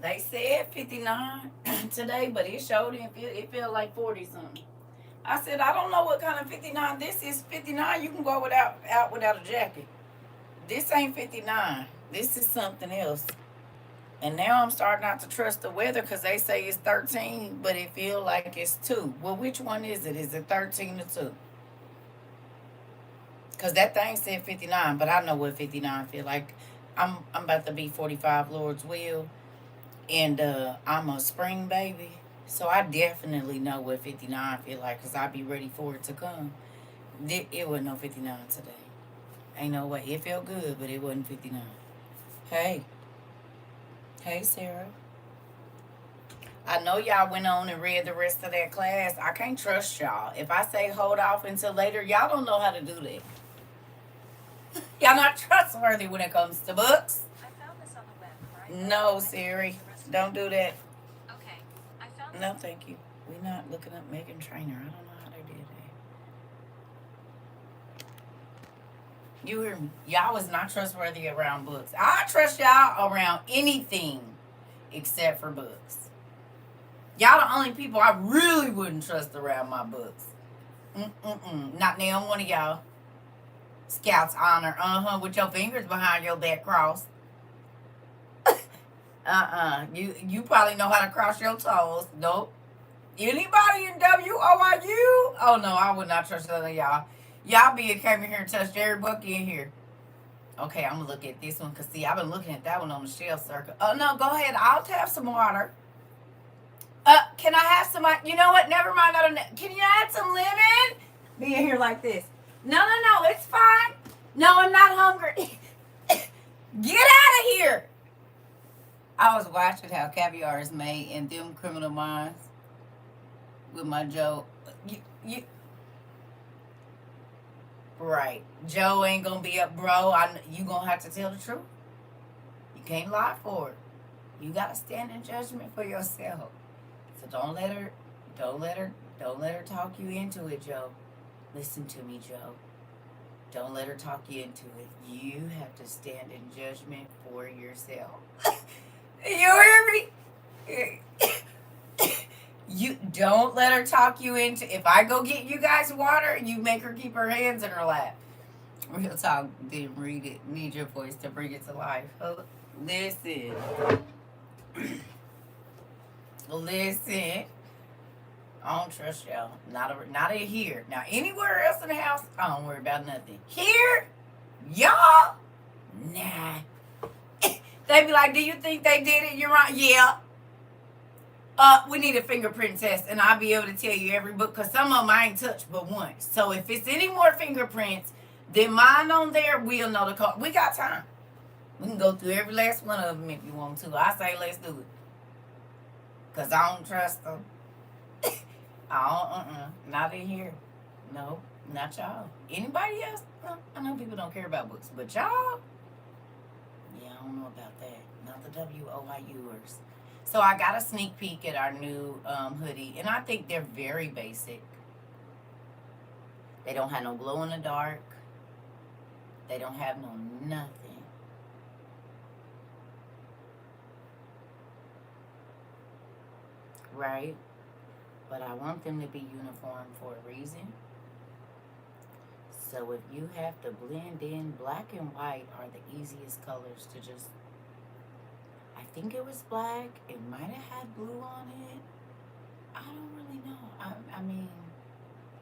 they said 59 today, but it showed it felt like 40 something. I said, I don't know what kind of 59 this is. 59, you can go without a jacket. This ain't 59. This is something else. And now I'm starting not to trust the weather because they say it's 13, but it feel like it's 2. Well, which one is it? Is it 13 or 2? Because that thing said 59, but I know what 59 feel like. I'm about to be 45, Lord's will, and I'm a spring baby. So I definitely know what 59 feel like because I be ready for it to come. It wasn't no 59 today. Ain't no way. It felt good, but it wasn't 59. Hey. Hey, Sarah. I know y'all went on and read the rest of that class. I can't trust y'all. If I say hold off until later, y'all don't know how to do that. Y'all not trustworthy when it comes to books. I found this on the web. No, Siri. Don't do that. Okay. I found No, thank you. We're not looking up Megan Trainor. I don't know how they did that. You hear me? Y'all was not trustworthy around books. I trust y'all around anything except for books. Y'all the only people I really wouldn't trust around my books. Not now one of y'all. Scout's honor. With your fingers behind your back crossed. You probably know how to cross your toes. Nope. Anybody in WOIU? Oh no, I would not trust none of y'all. Y'all came in here and touched every book in here. Okay, I'm gonna look at this one because see, I've been looking at that one on the shelf circle. Oh no, go ahead. I'll have some water. Can I have some? You know what? Never mind. Can you add some lemon? Being here like this. No, it's fine. No, I'm not hungry. Get out of here. I was watching how caviar is made in them Criminal Minds with my Joe. You right. Joe ain't gonna be up, bro. You gonna have to tell the truth. You can't lie for it. You gotta stand in judgment for yourself. So don't let her talk you into it, Joe. Listen to me, Joe. Don't let her talk you into it. You have to stand in judgment for yourself. You hear me? You don't let her talk you into. If I go get you guys water, you make her keep her hands in her lap. Real talk. Didn't read it. Need your voice to bring it to life. Listen. Listen. I don't trust y'all. Not in here. Now, anywhere else in the house, I don't worry about nothing. Here, y'all, nah. They be like, do you think they did it? You're right. Yeah. We need a fingerprint test, and I'll be able to tell you every book, because some of them I ain't touched but once. So if it's any more fingerprints than mine on there, we'll know the code. We got time. We can go through every last one of them if you want to. I say let's do it. Because I don't trust them. Not in here. No, not y'all. Anybody else? I know people don't care about books, but y'all? Yeah, I don't know about that. Not the WOIUers. So I got a sneak peek at our new hoodie, and I think they're very basic. They don't have no glow in the dark. They don't have no nothing. Right? But I want them to be uniform for a reason. So if you have to blend in, black and white are the easiest colors to just. I think it was black. It might have had blue on it. I don't really know. I mean,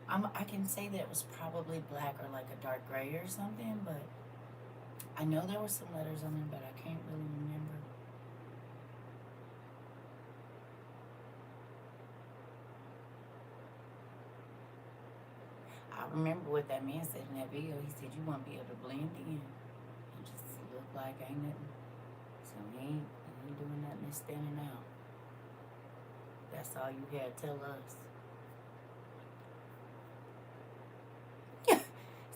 I can say that it was probably black or like a dark gray or something, but I know there were some letters on it, but I can't really remember. I remember what that man said in that video. He said you won't be able to blend in. You just look like ain't nothing. So he ain't doing nothing and standing out. That's all you had to tell us.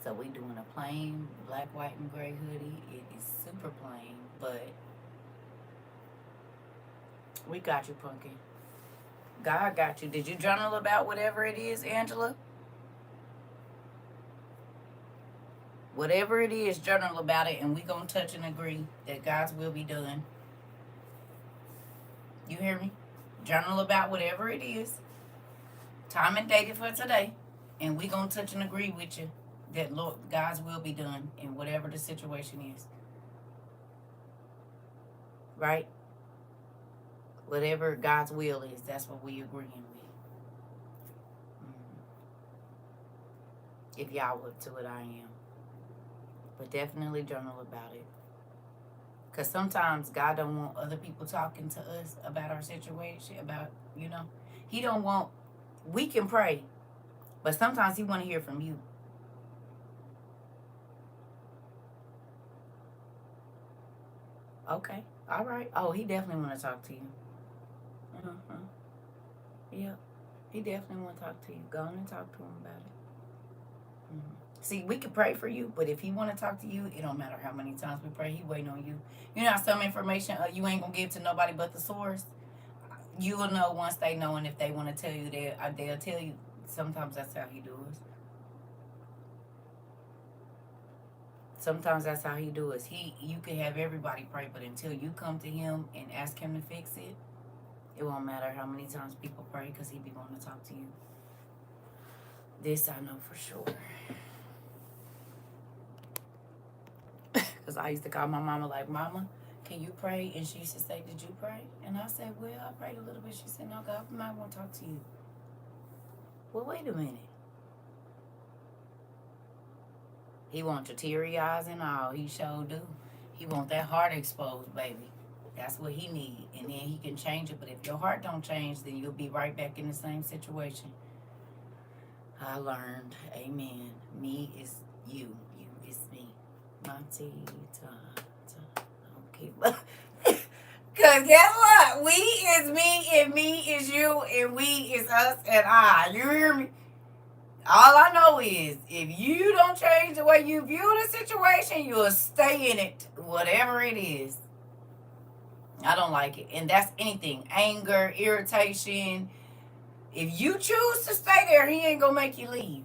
So we doing a plain black, white, and gray hoodie. It is super plain, but we got you, Pumpkin. God got you. Did you journal about whatever it is, Angela? Whatever it is, journal about it, and we gonna touch and agree that God's will be done. You hear me? Journal about whatever it is. Time and date it for today. And we going to touch and agree with you that Lord, God's will be done in whatever the situation is. Right? Whatever God's will is, that's what we agreeing with. If y'all would to it, I am. But definitely journal about it. Because sometimes God don't want other people talking to us about our situation, about, He don't want, we can pray, but sometimes He want to hear from you. Okay. All right. Oh, He definitely want to talk to you. Uh-huh. Yeah. He definitely want to talk to you. Go on and talk to Him about it. See, we can pray for you, but if He want to talk to you, it don't matter how many times we pray. He waiting on you. You know, some information you ain't gonna give to nobody but the source. You will know once they know, and if they want to tell you, they'll tell you. Sometimes that's how He does. Sometimes that's how He does. You can have everybody pray, but until you come to Him and ask Him to fix it, it won't matter how many times people pray, because He be wanting to talk to you. This I know for sure. Because I used to call my mama like, Mama, can you pray? And she used to say, did you pray? And I said, well, I prayed a little bit. She said, no, God might want to talk to you. Well, wait a minute. He wants your teary eyes and all. He sure do. He want that heart exposed, baby. That's what He need. And then He can change it. But if your heart don't change, then you'll be right back in the same situation. I learned, amen, me is you. You is me. Okay. Because guess what? We is me, and me is you, and we is us and I. You hear me? All I know is if you don't change the way you view the situation, you'll stay in it, whatever it is. I don't like it. And that's anything. Anger, irritation. If you choose to stay there, He ain't going to make you leave.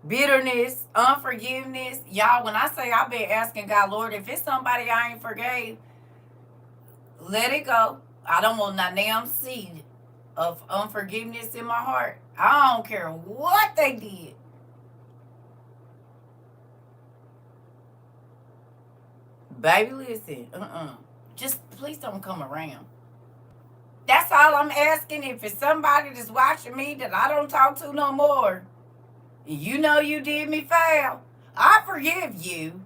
Bitterness, unforgiveness. Y'all, when I say I've been asking God, Lord, if it's somebody I ain't forgave, let it go. I don't want no damn seed of unforgiveness in my heart. I don't care what they did. Baby, listen. Just please don't come around. That's all I'm asking. If it's somebody that's watching me that I don't talk to no more, you know you did me foul, I forgive you.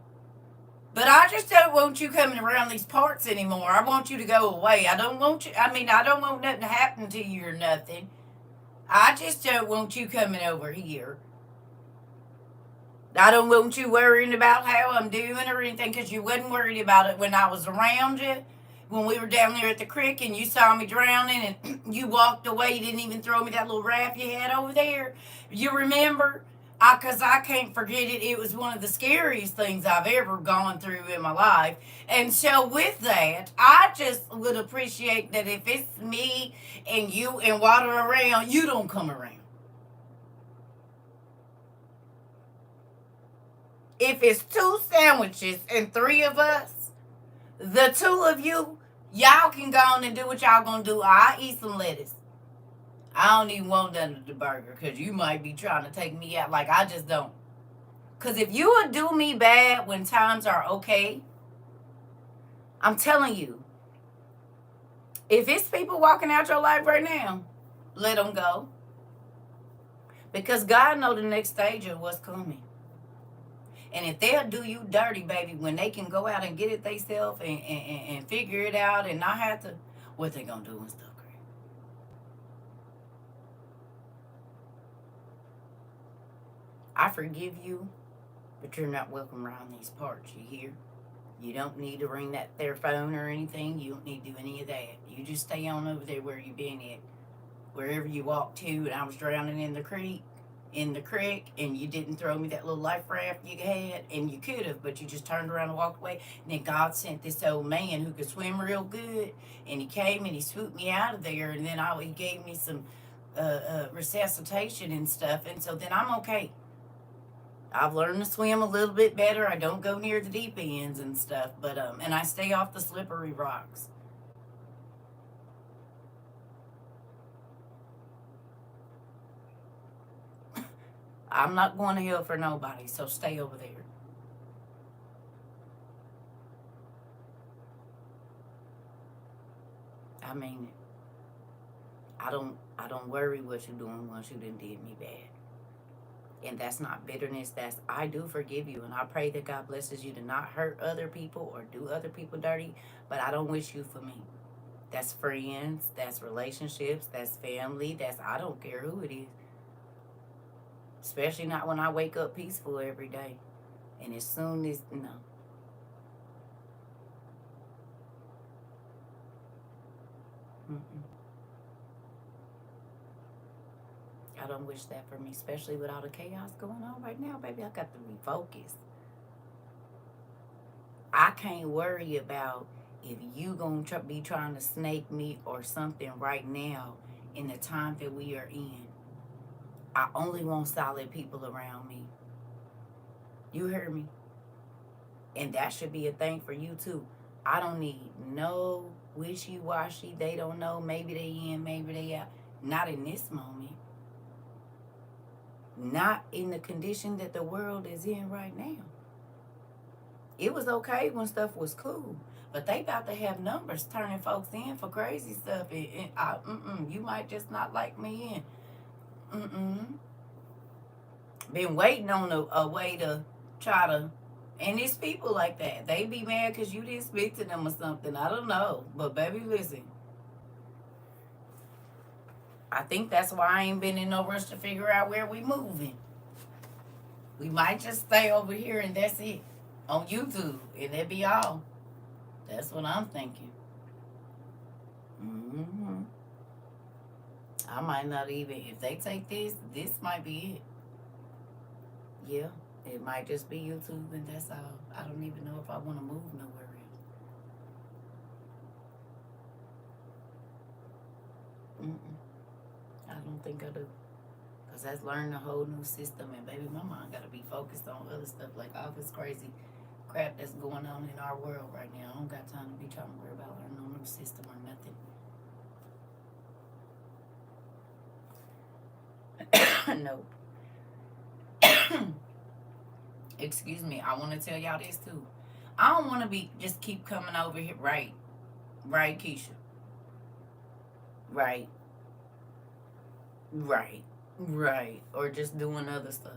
But I just don't want you coming around these parts anymore. I want you to go away. I don't want you, I don't want nothing to happen to you or nothing. I just don't want you coming over here. I don't want you worrying about how I'm doing or anything, because you wasn't worried about it when I was around you. When we were down there at the creek and you saw me drowning and you walked away, you didn't even throw me that little raft you had over there. You remember? Because I can't forget it. It was one of the scariest things I've ever gone through in my life. And so with that, I just would appreciate that if it's me and you and water around, you don't come around. If it's 2 sandwiches and 3 of us, the 2 of you, y'all can go on and do what y'all gonna do. I'll eat some lettuce. I don't even want none of the burger, because you might be trying to take me out. Like, I just don't. Because if you would do me bad when times are okay, I'm telling you, if it's people walking out your life right now, let them go. Because God knows the next stage of what's coming. And if they'll do you dirty, baby, when they can go out and get it themselves and figure it out and not have to, what they gonna do and stuff, Greg? I forgive you, but you're not welcome around these parts, you hear? You don't need to ring that their phone or anything. You don't need to do any of that. You just stay on over there where you been at. Wherever you walked to, and I was drowning in the creek, and you didn't throw me that little life raft you had, and you could have, but you just turned around and walked away. And then God sent this old man who could swim real good, and he came and he swooped me out of there, and then he gave me some resuscitation and stuff, and so then I'm okay. I've learned to swim a little bit better. I don't go near the deep ends and stuff, but and I stay off the slippery rocks. I'm not going to hell for nobody, so stay over there. I mean, I don't worry what you're doing once you done did me bad. And that's not bitterness. That's, I do forgive you, and I pray that God blesses you to not hurt other people or do other people dirty, but I don't wish you for me. That's friends, that's relationships, that's family, that's, I don't care who it is. Especially not when I wake up peaceful every day. And as soon as, no. Mm-mm. I don't wish that for me, especially with all the chaos going on right now, baby. I got to be focused. I can't worry about if you gonna be trying to snake me or something right now in the time that we are in. I only want solid people around me. You hear me? And that should be a thing for you too. I don't need no wishy-washy. They don't know. Maybe they in, maybe they out. Not in this moment. Not in the condition that the world is in right now. It was okay when stuff was cool, but they about to have numbers turning folks in for crazy stuff. You might just not like me in. Been waiting on a way to try to, and it's people like that. They be mad because you didn't speak to them or something. I don't know, but baby, listen. I think that's why I ain't been in no rush to figure out where we moving. We might just stay over here and that's it on YouTube, and that be all. That's what I'm thinking. hmm I might not even, if they take this might be it. Yeah, it might just be YouTube and that's all. I don't even know if I want to move nowhere else. I don't think I do. Because that's learning a whole new system, and baby, my mind got to be focused on other stuff like all this crazy crap that's going on in our world right now. I don't got time to be trying to worry about learning no new system or nothing. No. Excuse me. I want to tell y'all this too. I don't want to be just keep coming over here. Right. Right, Keisha. Right. Right. Right. Or just doing other stuff.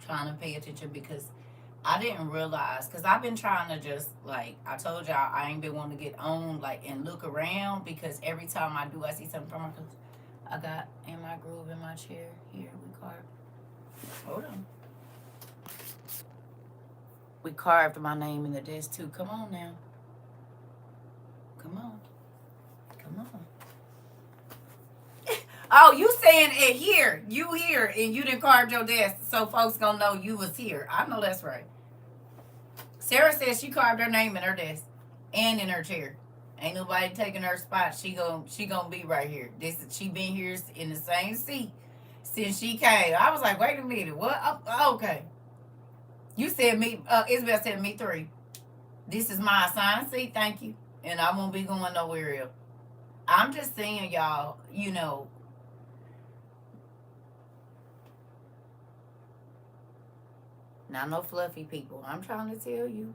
Trying to pay attention because I didn't realize, because I've been trying to just, like, I told y'all, I ain't been wanting to get on, like, and look around because every time I do, I see something from my clothes. I got in my groove in my chair. Here, we carved. Hold on. We carved my name in the desk, too. Come on now. Come on. Come on. Oh, you saying it here. You here, and you didn't carve your desk so folks gonna know you was here. I know that's right. Sarah says she carved her name in her desk and in her chair. Ain't nobody taking her spot. She gonna be right here. She been here in the same seat since she came. I was like, wait a minute, what? Oh, okay. You said me. Isabel said me three. This is my assigned seat. Thank you, and I won't be going nowhere else. I'm just saying, y'all. Not no fluffy people. I'm trying to tell you.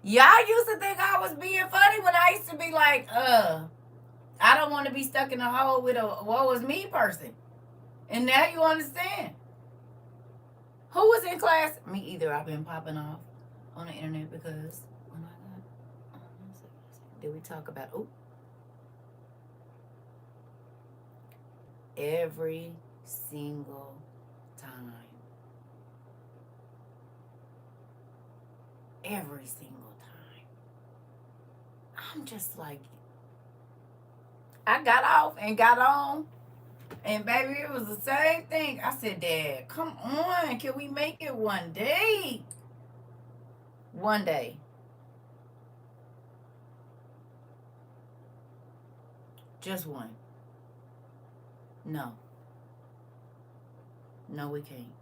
Y'all used to think I was being funny when I used to be like, I don't want to be stuck in a hole with a woe is me person. And now you understand. Who was in class? Me either. I've been popping off on the internet because when I got, did we talk about, every single time. Every single time. I'm just like, I got off and got on. And baby, it was the same thing. I said, Dad, come on. Can we make it one day? One day. Just one. No. No, we can't.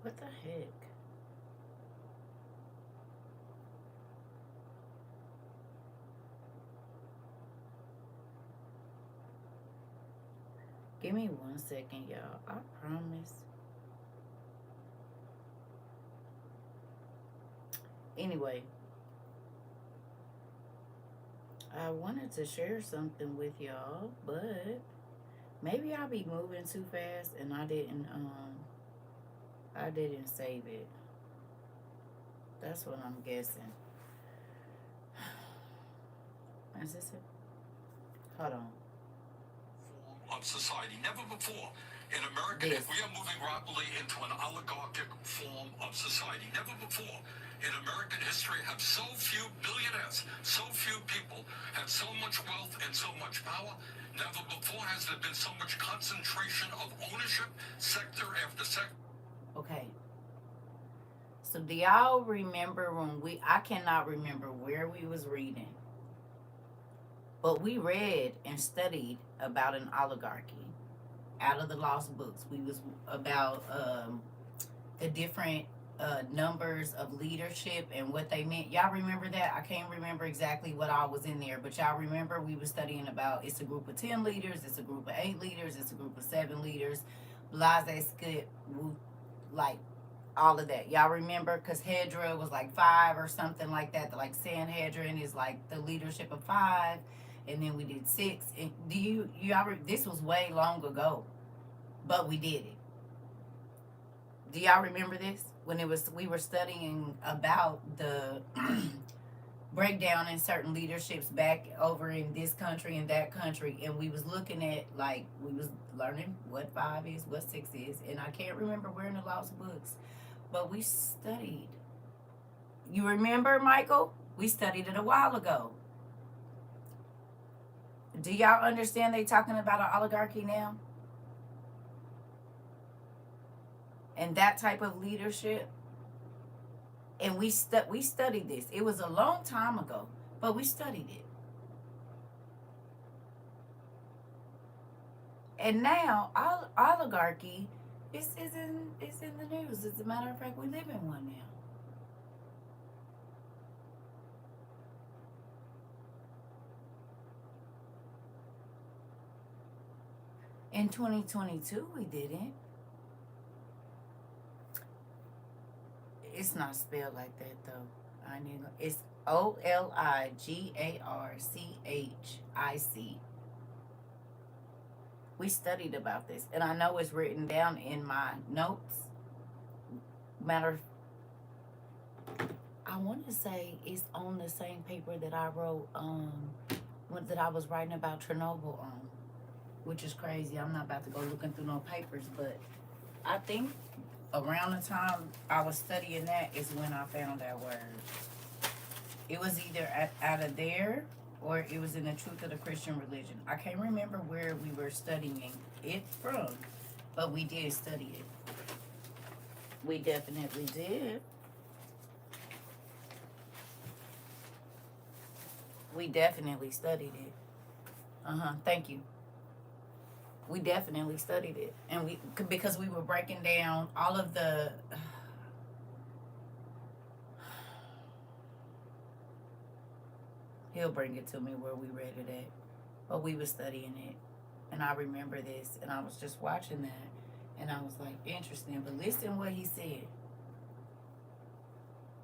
What the heck? Give me 1 second, y'all. I promise. Anyway, I wanted to share something with y'all, but maybe I'll be moving too fast and I didn't save it. That's what I'm guessing. Is this it? Hold on. Of society, never before in America, Yes. we are moving rapidly into an oligarchic form of society. Never before in American history have so few billionaires, so few people had so much wealth and so much power. Never before has there been so much concentration of ownership, sector after sector. Okay. So do y'all remember when I cannot remember where we was reading, but we read and studied about an oligarchy out of the lost books. We was about the different numbers of leadership and what they meant. Y'all remember that? I can't remember exactly what all was in there, but y'all remember we were studying about it's a group of 10 leaders, it's a group of 8 leaders, it's a group of 7 leaders, blase skip, like all of that. Y'all remember? Because Hedra was like 5 or something like that. Like Sanhedrin is like the leadership of 5, and then we did 6. And this was way long ago, but we did it. Do y'all remember this? When we were studying about the breakdown in certain leaderships back over in this country and that country, and we was looking at, like, we was learning what 5 is, what 6 is, and I can't remember where in the lost books, but we studied. You remember, Michael? We studied it a while ago. Do y'all understand they talking about an oligarchy now? And that type of leadership? And we studied this. It was a long time ago, but we studied it. And now oligarchy is in the news. As a matter of fact, we live in one now. In 2022, we didn't. It's not spelled like that though. It's OLIGARCHIC. We studied about this, and I know it's written down in my notes. I want to say it's on the same paper that I wrote, that I was writing about Chernobyl on, which is crazy. I'm not about to go looking through no papers, but I think around the time I was studying that is when I found that word. It was either out of there or it was in the Truth of the Christian Religion. I can't remember where we were studying it from, but we did study it. We definitely did. We definitely studied it. Thank you. We definitely studied it, and because we were breaking down all of the. He'll bring it to me where we read it at, but we were studying it, and I remember this, and I was just watching that, and I was like, interesting. But listen what he said.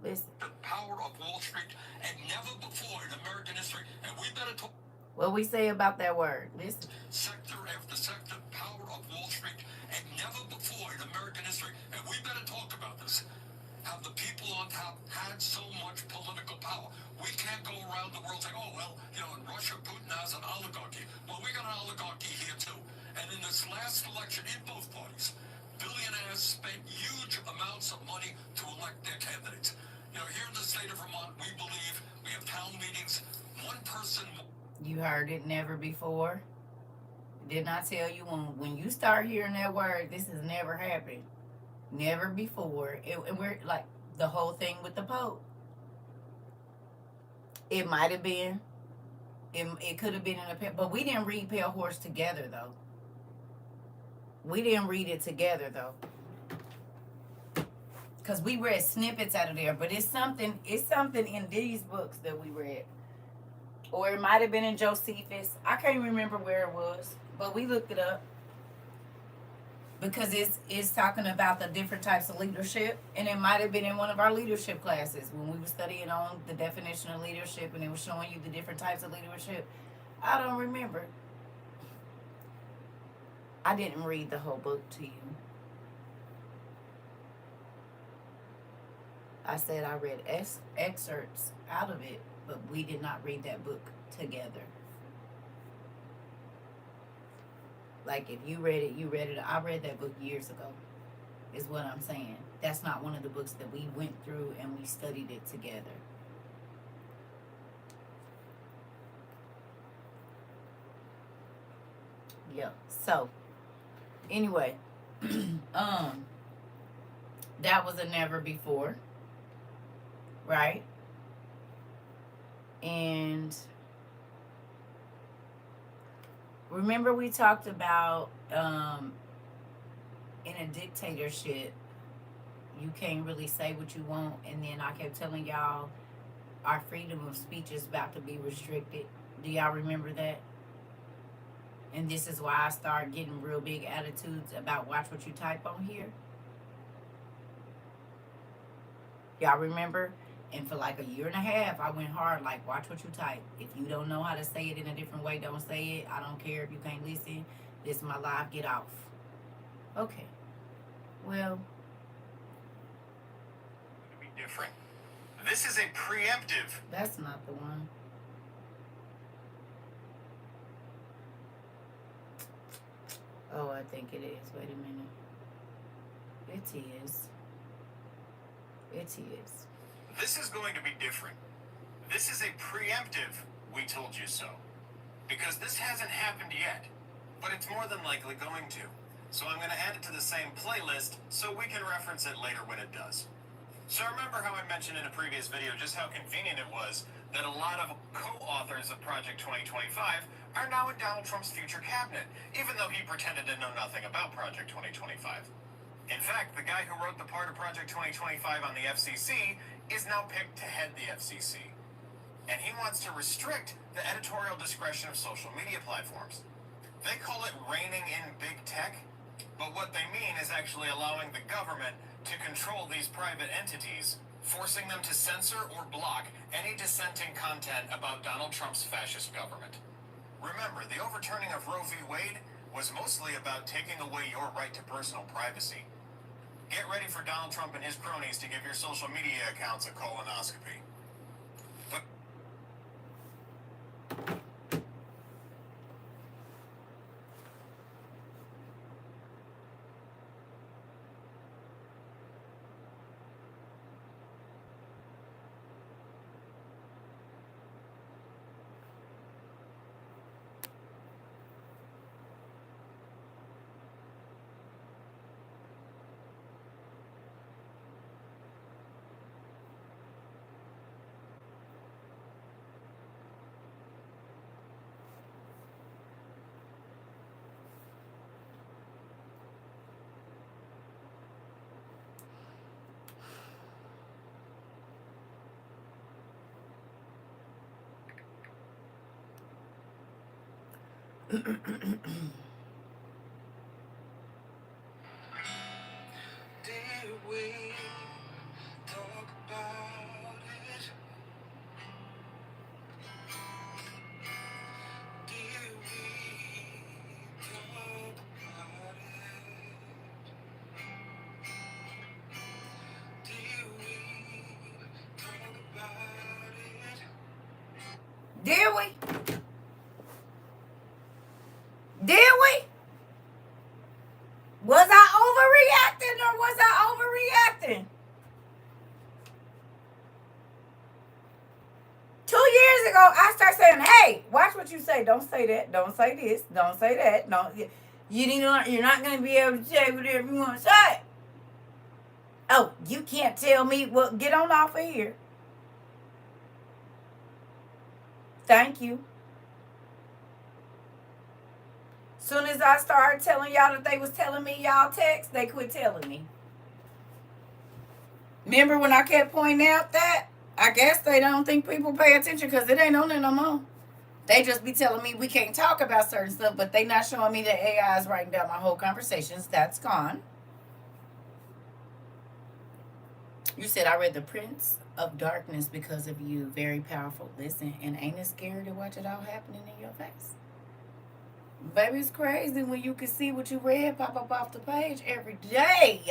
Listen. The power of Wall Street, and never before in American history, and we better talk. What we say about that word? Listen. Sector after sector, power of Wall Street, and never before in American history, and we better talk about this. Have the people on top had so much political power? We can't go around the world saying, oh, well, in Russia, Putin has an oligarchy. Well, we got an oligarchy here, too. And in this last election, in both parties, billionaires spent huge amounts of money to elect their candidates. Here in the state of Vermont, we believe we have town meetings, one person. You heard it, never before. Didn't I tell you when you start hearing that word, this has never happened. Never before. And we're like the whole thing with the Pope. It might have been. It could have been in a, but we didn't read Pale Horse together though. We didn't read it together though. Because we read snippets out of there, but it's something in these books that we read. Or it might have been in Josephus. I can't remember where it was, but we looked it up. Because it's talking about the different types of leadership, and it might have been in one of our leadership classes when we were studying on the definition of leadership, and it was showing you the different types of leadership. I don't remember. I didn't read the whole book to you. I said I read excerpts out of it, but we did not read that book together. Like, if you read it, you read it. I read that book years ago, is what I'm saying. That's not one of the books that we went through and we studied it together. Yeah. So, anyway, that was a never before, right? And remember we talked about in a dictatorship, you can't really say what you want, and then I kept telling y'all our freedom of speech is about to be restricted. Do y'all remember that? And this is why I started getting real big attitudes about watch what you type on here. Y'all remember? And for like a year and a half, I went hard, like, watch what you type. If you don't know how to say it in a different way, don't say it. I don't care if you can't listen. This is my life. Get off. Okay. Well. Be different. This is a preemptive. That's not the one. Oh, I think it is. Wait a minute. It is. It is. This is going to be different. This is a preemptive, we told you so. Because this hasn't happened yet, but it's more than likely going to. So I'm going to add it to the same playlist so we can reference it later when it does. So remember how I mentioned in a previous video just how convenient it was that a lot of co-authors of Project 2025 are now in Donald Trump's future cabinet, even though he pretended to know nothing about Project 2025. In fact, the guy who wrote the part of Project 2025 on the FCC is now picked to head the FCC. And he wants to restrict the editorial discretion of social media platforms. They call it reining in big tech, but what they mean is actually allowing the government to control these private entities, forcing them to censor or block any dissenting content about Donald Trump's fascist government. Remember, the overturning of Roe v. Wade was mostly about taking away your right to personal privacy. Get ready for Donald Trump and his cronies to give your social media accounts a colonoscopy. Did we talk about it? Did we talk about it? Did we talk about it? Did we? Did we? Was I overreacting or was I overreacting? I start saying, hey, watch what you say. Don't say that. Don't say this. Don't say that. Don't. You're not going to be able to say whatever you want to say. Oh, you can't tell me. Well, get on off of here. Thank you. Soon as I started telling y'all that they was telling me y'all text, they quit telling me. Remember when I kept pointing out that? I guess they don't think people pay attention because it ain't on there no more. They just be telling me we can't talk about certain stuff, but they not showing me that AI is writing down my whole conversations. That's gone. You said I read The Prince of Darkness because of you. Very powerful. Listen, and ain't it scary to watch it all happening in your face? Baby, it's crazy when you can see what you read pop up off the page every day.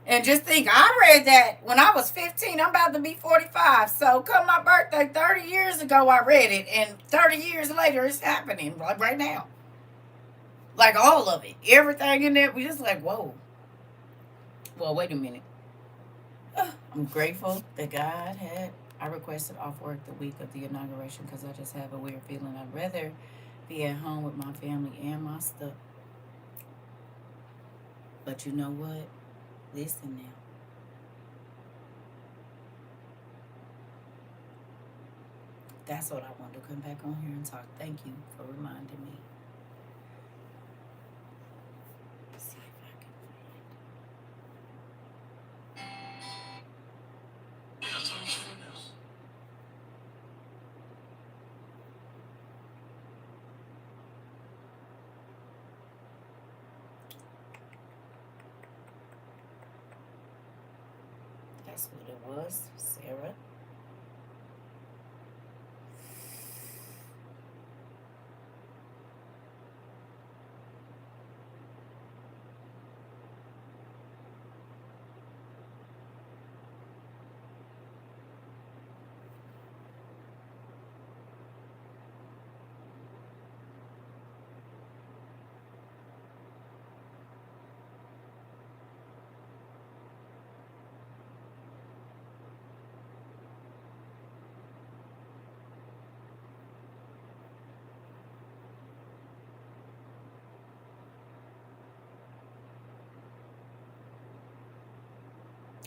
And just think, I read that when I was 15. I'm about to be 45. So come my birthday 30 years ago, I read it. And 30 years later, it's happening right now. Like all of it. Everything in there. We just like, whoa. Well, wait a minute. I'm grateful that God had. I requested off work the week of the inauguration because I just have a weird feeling I'd rather be at home with my family and my stuff. But you know what? Listen now. That's what I wanted to come back on here and talk. Thank you for reminding me. Let's see if I can That's what it was, Sarah.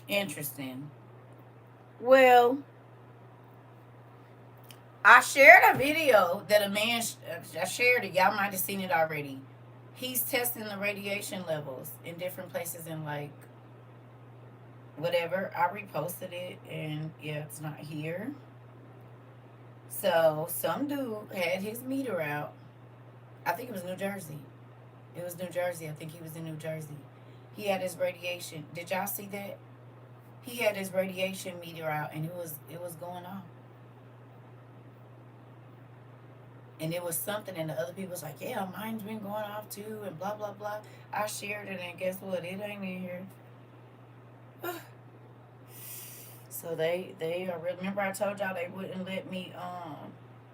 Interesting. Well, I shared a video that a man, I shared it. Y'all might have seen it already. He's testing the radiation levels in different places in like whatever. I reposted it and yeah, it's not here. So some dude had his meter out. I think it was New Jersey. It was New Jersey. I think he was in New Jersey. He had his radiation. Did y'all see that? He had his radiation meter out and it was going off. And it was something, and the other people was like, yeah, mine's been going off too, and blah, blah, blah. I shared it, and guess what? It ain't in here. So they are, remember I told y'all they wouldn't let me,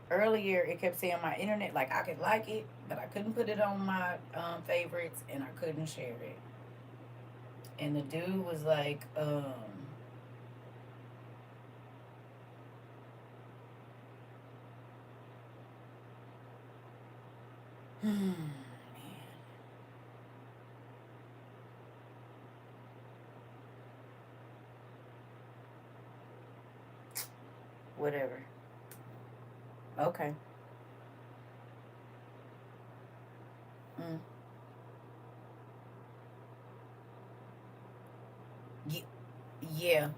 earlier it kept saying my internet, like I could like it, but I couldn't put it on my favorites, and I couldn't share it. And the dude was like, man. Whatever. Okay. Mm. Yeah.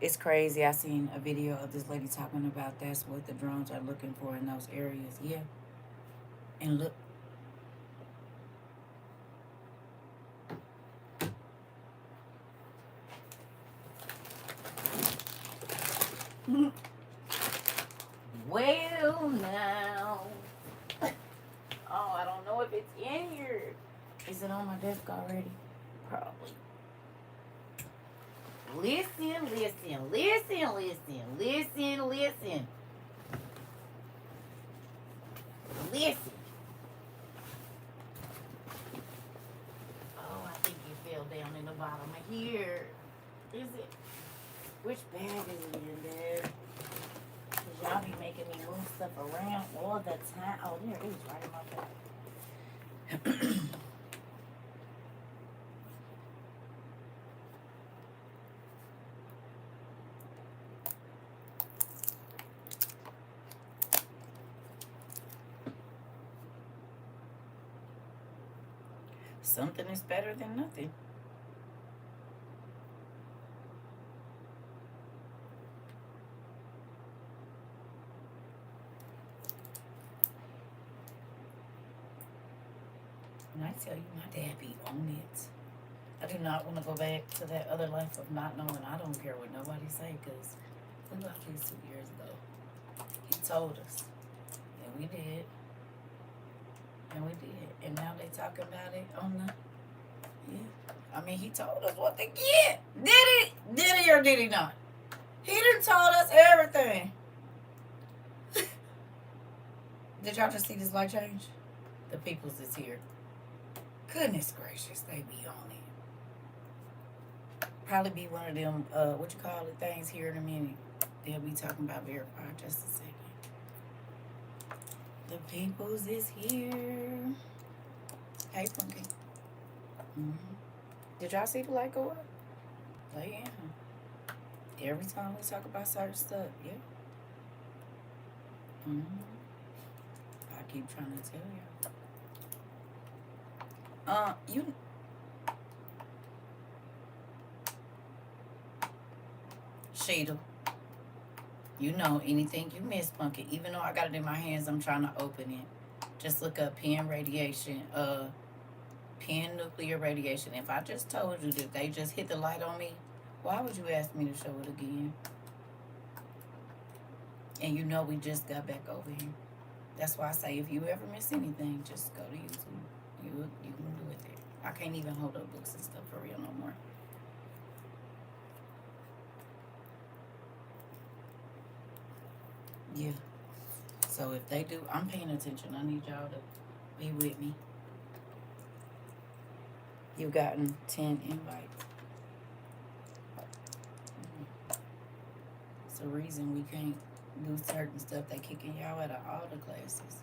It's crazy. I seen a video of this lady talking about that's what the drones are looking for in those areas. Yeah. And look. Well, now. Oh, I don't know if it's in here. Is it on my desk already? Probably. Listen, listen, listen, listen, listen, listen. Listen. Oh, I think it fell down in the bottom of here. Is it? Which bag is it in there? Cause y'all be making me move stuff around all the time. Oh, there it is, right in my bag. Something is better than nothing. And I tell you, my dad be on it. I do not want to go back to that other life of not knowing. I don't care what nobody say, because we got these 2 years ago. He told us. And we did. And we did. And now they talking about it on the, yeah. I mean, he told us what to get. Did he? Did he or did he not? He done told us everything. Did y'all just see this light change? The people's is here. Goodness gracious, they be on it. Probably be one of them, what you call it, things here in a minute. They'll be talking about verified just a second. The people's is here. Hey, Punky. Mm-hmm. Did y'all see the light go up? Oh, yeah. Every time we talk about certain stuff, yeah. Mm-hmm. I keep trying to tell y'all. You. Sheeta. You know anything you miss, Punky. Even though I got it in my hands, I'm trying to open it. Just look up PN radiation, PN nuclear radiation. If I just told you that they just hit the light on me, why would you ask me to show it again? And you know we just got back over here. That's why I say if you ever miss anything, just go to YouTube. You can do it there. I can't even hold up books and stuff for real no more. Yeah. So if they do, I'm paying attention. I need y'all to be with me. You've gotten 10 invites. It's a reason we can't do certain stuff. They kicking y'all out of all the classes.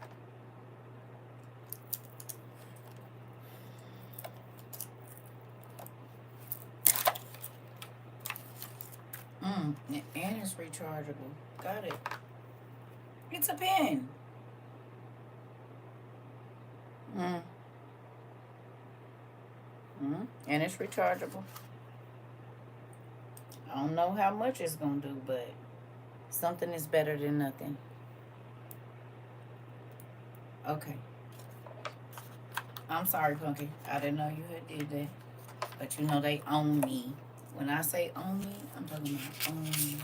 And it's rechargeable. Got it. It's a pen. And it's rechargeable. I don't know how much it's gonna do, but something is better than nothing. Okay. I'm sorry, Punky. I didn't know you had did that. But you know they own me. When I say own me, I'm talking about own me.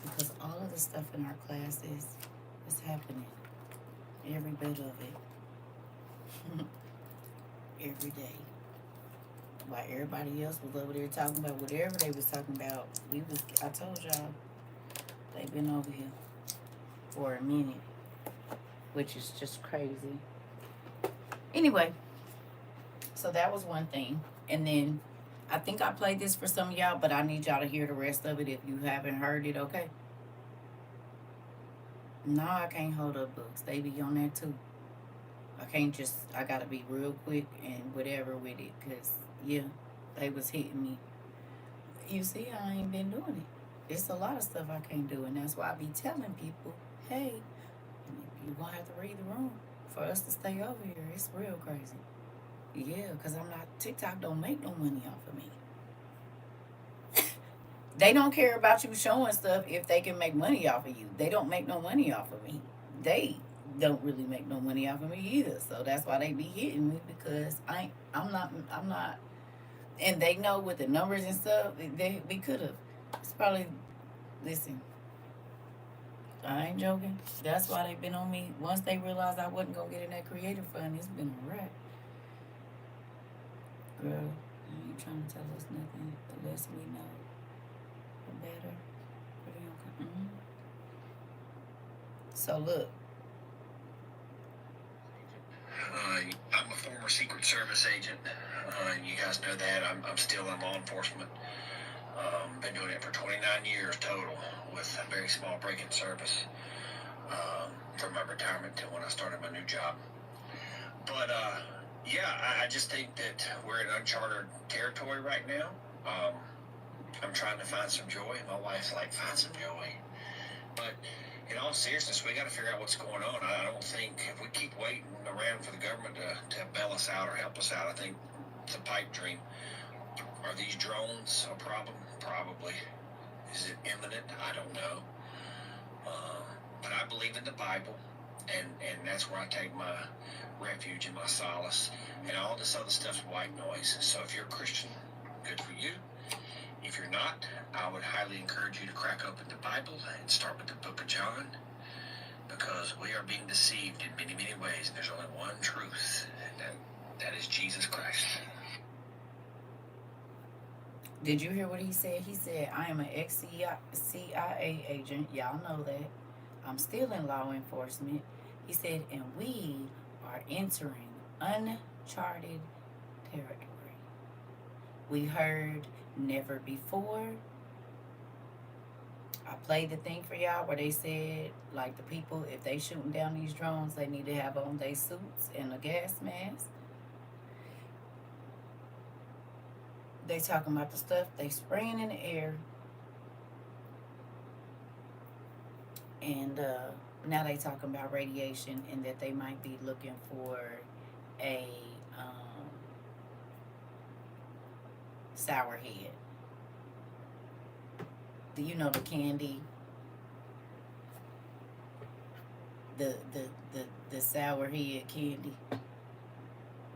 Because all of the stuff in our classes is happening. Every bit of it. Every day. While everybody else was over there talking about whatever they was talking about, I told y'all, they've been over here for a minute. Which is just crazy. Anyway, so that was one thing. And then I think I played this for some of y'all, but I need y'all to hear the rest of it if you haven't heard it, okay? No, I can't hold up books. They be on there too. I gotta be real quick and whatever with it, because, yeah, they was hitting me. You see, I ain't been doing it. It's a lot of stuff I can't do, and that's why I be telling people, hey, you're gonna have to read the room for us to stay over here. It's real crazy. Yeah, because TikTok don't make no money off of me. They don't care about you showing stuff if they can make money off of you. They don't make no money off of me. They don't really make no money off of me either. So that's why they be hitting me, because I'm not, and they know with the numbers and stuff, we could have. It's probably, listen, I ain't joking. That's why they've been on me. Once they realized I wasn't going to get in that creative fund, it's been a wrap. Girl, you ain't trying to tell us nothing. The less we know, the better. So look. I'm a former Secret Service agent. You guys know that. I'm still in law enforcement. Been doing it for 29 years total with a very small break-in service from my retirement to when I started my new job. But yeah, I just think that we're in uncharted territory right now. I'm trying to find some joy. My wife's like, find some joy. But in all seriousness, we got to figure out what's going on. I don't think if we keep waiting around for the government to bail us out or help us out, I think it's a pipe dream. Are these drones a problem? Probably. Is it imminent? I don't know. But I believe in the Bible, and that's where I take my refuge and my solace. And all this other stuff's white noise. So if you're a Christian, good for you. If you're not, I would highly encourage you to crack open the Bible and start with the book of John, because we are being deceived in many, many ways. There's only one truth, and that is Jesus Christ. Did you hear what he said? He said, I am an ex-CIA agent. Y'all know that. I'm still in law enforcement. He said, and we are entering uncharted territory. We heard never before. I played the thing for y'all where they said, like, the people, if they shooting down these drones, they need to have on their suits and a gas mask. They talking about the stuff they spraying in the air. And now they talking about radiation and that they might be looking for a sour head. Do you know the candy? The sour head candy.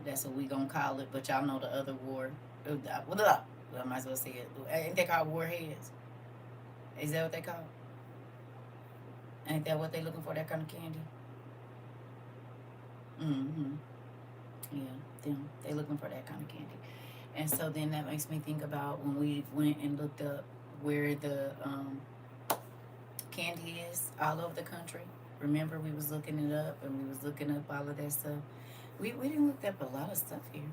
That's what we gonna call it. But y'all know the other war. What up? I might as well say it. Ain't they called warheads? Is that what they call? Ain't that what they looking for? That kind of candy? Mm-hmm. Yeah, them. They looking for that kind of candy. And so then that makes me think about when we went and looked up where the candy is all over the country. Remember, we was looking it up and we was looking up all of that stuff. We didn't look up a lot of stuff here.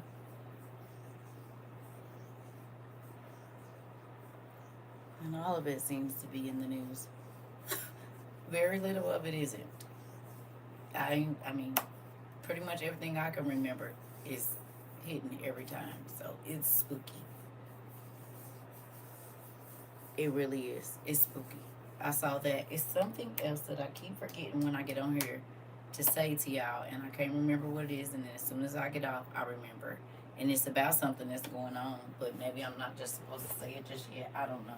And all of it seems to be in the news. Very little of it isn't. I mean, pretty much everything I can remember is hidden every time. So it's spooky. It really is. It's spooky. I saw that. It's something else that I keep forgetting when I get on here to say to y'all, and I can't remember what it is, and then as soon as I get off, I remember. And it's about something that's going on, but maybe I'm not just supposed to say it just yet. I don't know.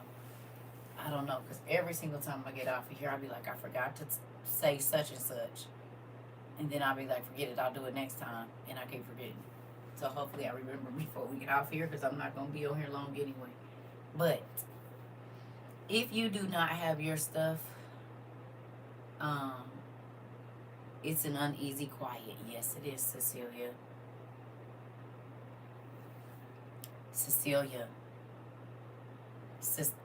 Because every single time I get off of here, I'll be like, I forgot to say such and such. And then I'll be like, forget it, I'll do it next time. And I keep forgetting. So hopefully I remember before we get off here, because I'm not going to be on here long anyway. But if you do not have your stuff, it's an uneasy quiet. Yes, it is, Cecilia. Cecilia. Cecilia.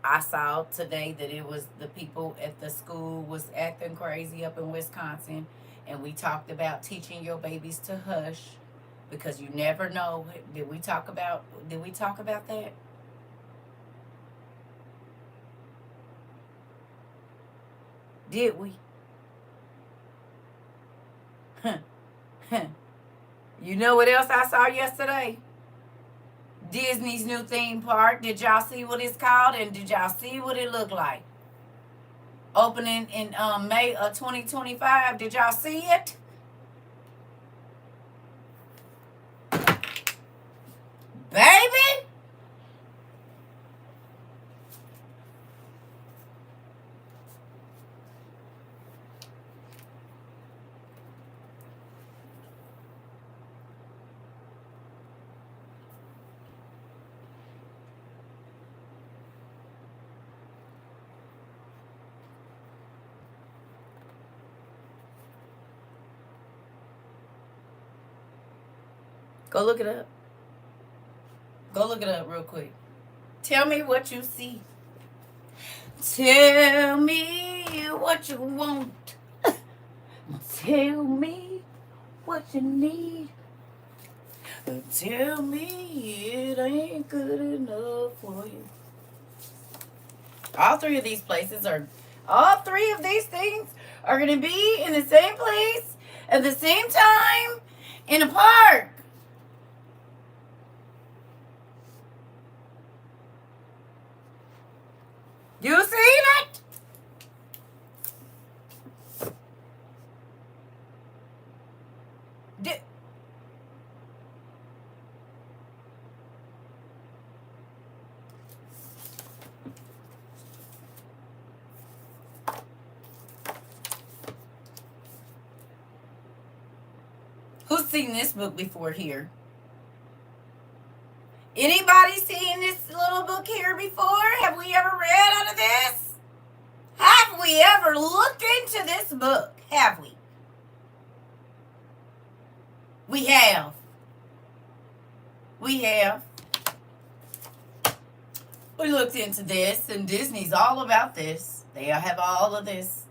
I saw today that it was the people at the school was acting crazy up in Wisconsin, and we talked about teaching your babies to hush, because you never know. Did we talk about that? Did we? You know what else I saw yesterday? Disney's new theme park. Did y'all see what it's called? And did y'all see what it looked like? Opening in May of 2025. Did y'all see it? Baby! Go look it up. Go look it up real quick. Tell me what you see. Tell me what you want. Tell me what you need. Tell me it ain't good enough for you. All three of these places are, all three of these things are going to be in the same place at the same time in a park. You seen it? Did, who's seen this book before here? Anybody seen this little book here before? Have we ever read out of this? Have we ever looked into this book? Have we? We have. We have. We looked into this, and Disney's all about this. They have all of this,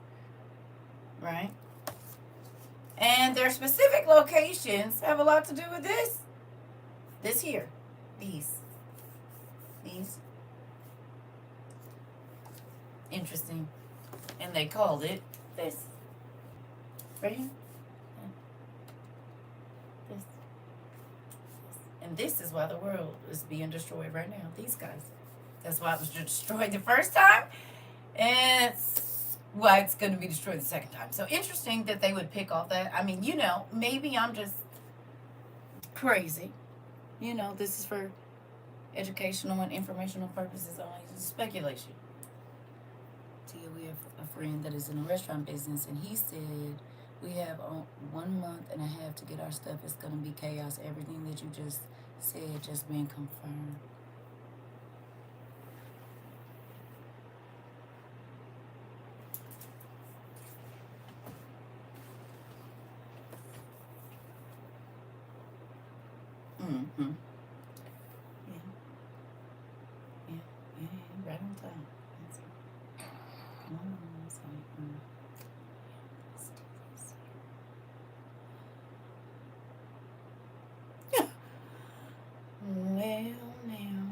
right? And their specific locations have a lot to do with this. This here. These. Interesting. And they called it this. Right here. This. And this is why the world is being destroyed right now. These guys. That's why it was destroyed the first time. And it's why it's going to be destroyed the second time. So interesting that they would pick off that. I mean, maybe I'm just crazy. This is for educational and informational purposes only. It's speculation. So yeah, we have a friend that is in the restaurant business, and he said we have 1 month and a half to get our stuff. It's going to be chaos. Everything that you just said just being confirmed. Mm-hmm. Yeah, right on time. That's it. Come on, let's do this. Well, now.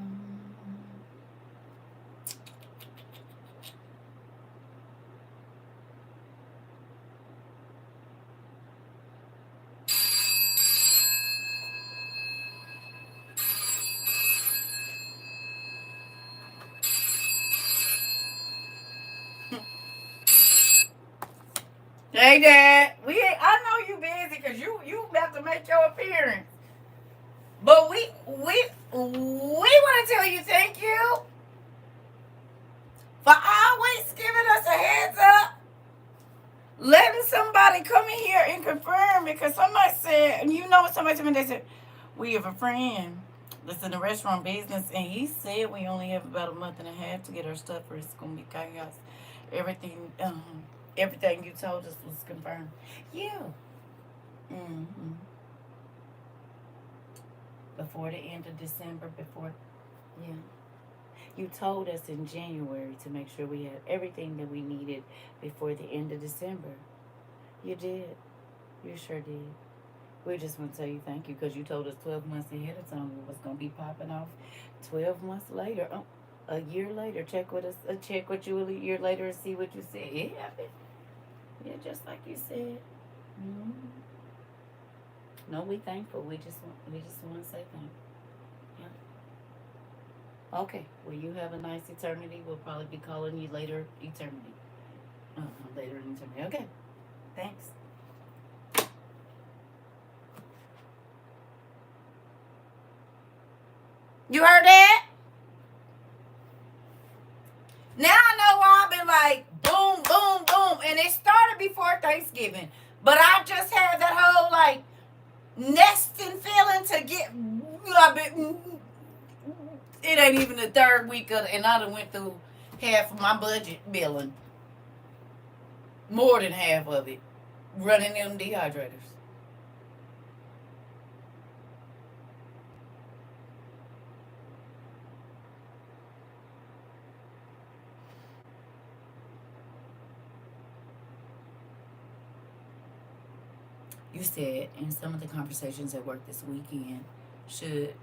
Hey, Dad. I know you busy because you about to make your appearance. But we want to tell you thank you for always giving us a heads up, letting somebody come in here and confirm, because somebody said, and somebody told me, they said, we have a friend that's in the restaurant business, and he said we only have about a month and a half to get our stuff, or it's going to be chaos. Everything you told us was confirmed. Yeah. Mm-hmm. Before the end of December, yeah. You told us in January to make sure we had everything that we needed before the end of December. You did. You sure did. We just want to tell you thank you, because you told us 12 months ahead of time what was going to be popping off. 12 months later, a year later, check with you a year later and see what you said. It happened. Yeah, just like you said. Mm-hmm. No, we thankful. We just want to say thank you. Yeah. Okay. Well, you have a nice eternity. We'll probably be calling you later eternity. Later in eternity. Okay. Thanks. You heard that? Now I know why I've been like boom, boom, boom, and it started before Thanksgiving. But I just had that whole like nesting feeling to get. It ain't even the third week of, and I done went through half of my budget billing. More than half of it, running them dehydrators. You said in some of the conversations at work this weekend shook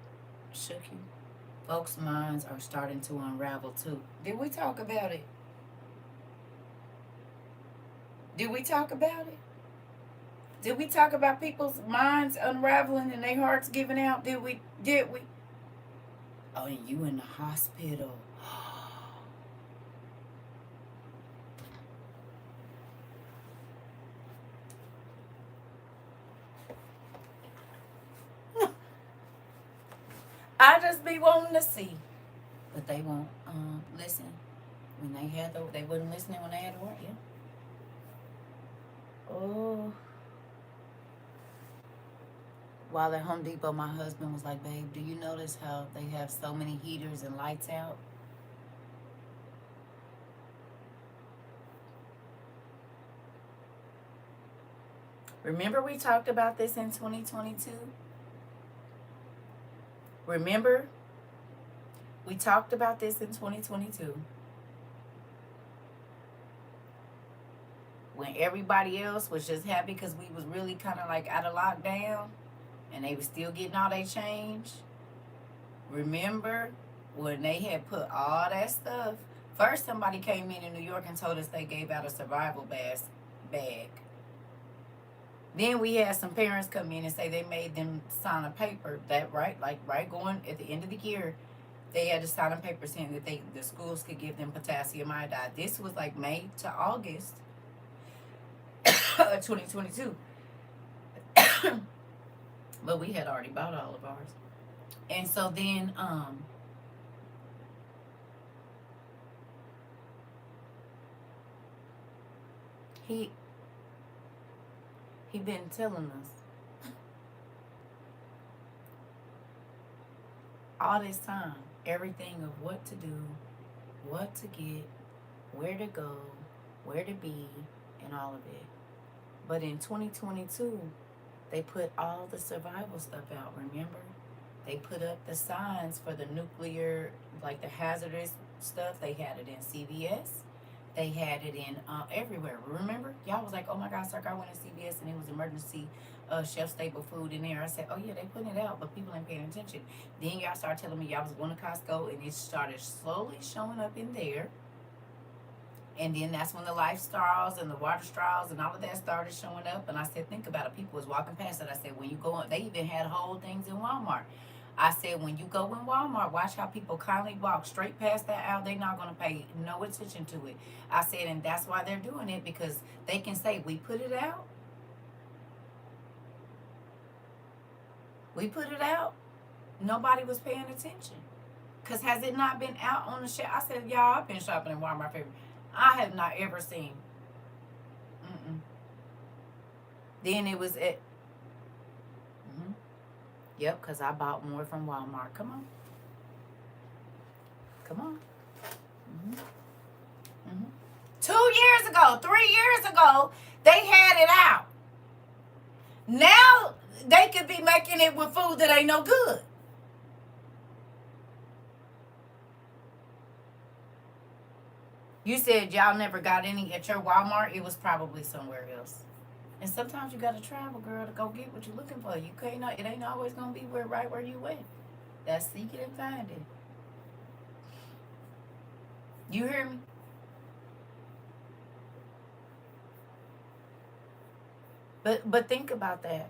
you. Folks' minds are starting to unravel too. Did we talk about it? Did we talk about it? Did we talk about people's minds unraveling and their hearts giving out? Did we? Did we? Oh, and you in the hospital. I just be wanting to see, but they won't listen. When they wasn't listening when they had to work. Yeah. Oh. While at Home Depot, my husband was like, "Babe, do you notice how they have so many heaters and lights out?" Remember we talked about this in 2022? Remember we talked about this in 2022 when everybody else was just happy because we was really kind of like out of lockdown and they was still getting all their change. Remember when they had put all that stuff? First, somebody came in New York and told us they gave out a survival bag. Then we had some parents come in and say they made them sign a paper that right going at the end of the year, they had to sign a paper saying that the schools could give them potassium iodide. This was like May to August 2022. But we had already bought all of ours. And so then he been telling us all this time everything of what to do, what to get, where to go, where to be, and all of it. But in 2022, they put all the survival stuff out, remember? They put up the signs for the nuclear, like the hazardous stuff. They had it in CVS. They had it in everywhere. Remember? Y'all was like, oh my God, Circa, I went to CVS and it was emergency shelf stable food in there. I said, oh yeah, they putting it out, but people ain't paying attention. Then y'all started telling me y'all was going to Costco and it started slowly showing up in there. And then that's when the life straws and the water straws and all of that started showing up. And I said, think about it. People was walking past it. I said, when you go on, they even had whole things in Walmart. I said, when you go in Walmart, watch how people kindly walk straight past that aisle. They're not going to pay no attention to it. I said, and that's why they're doing it, because they can say, we put it out. We put it out. Nobody was paying attention. Because has it not been out on the shelf? I said, y'all, I've been shopping in Walmart for I have not ever seen. Mm-mm. Then it was at. Mm-hmm. Yep, because I bought more from Walmart. Come on. Come on. Mm-hmm. Mm-hmm. 2 years ago, 3 years ago, they had it out. Now they could be making it with food that ain't no good. You said y'all never got any at your Walmart. It was probably somewhere else. And sometimes you gotta travel, girl, to go get what you're looking for. You can't. It ain't always gonna be right where you went. That's seek it and find it. You hear me? But think about that.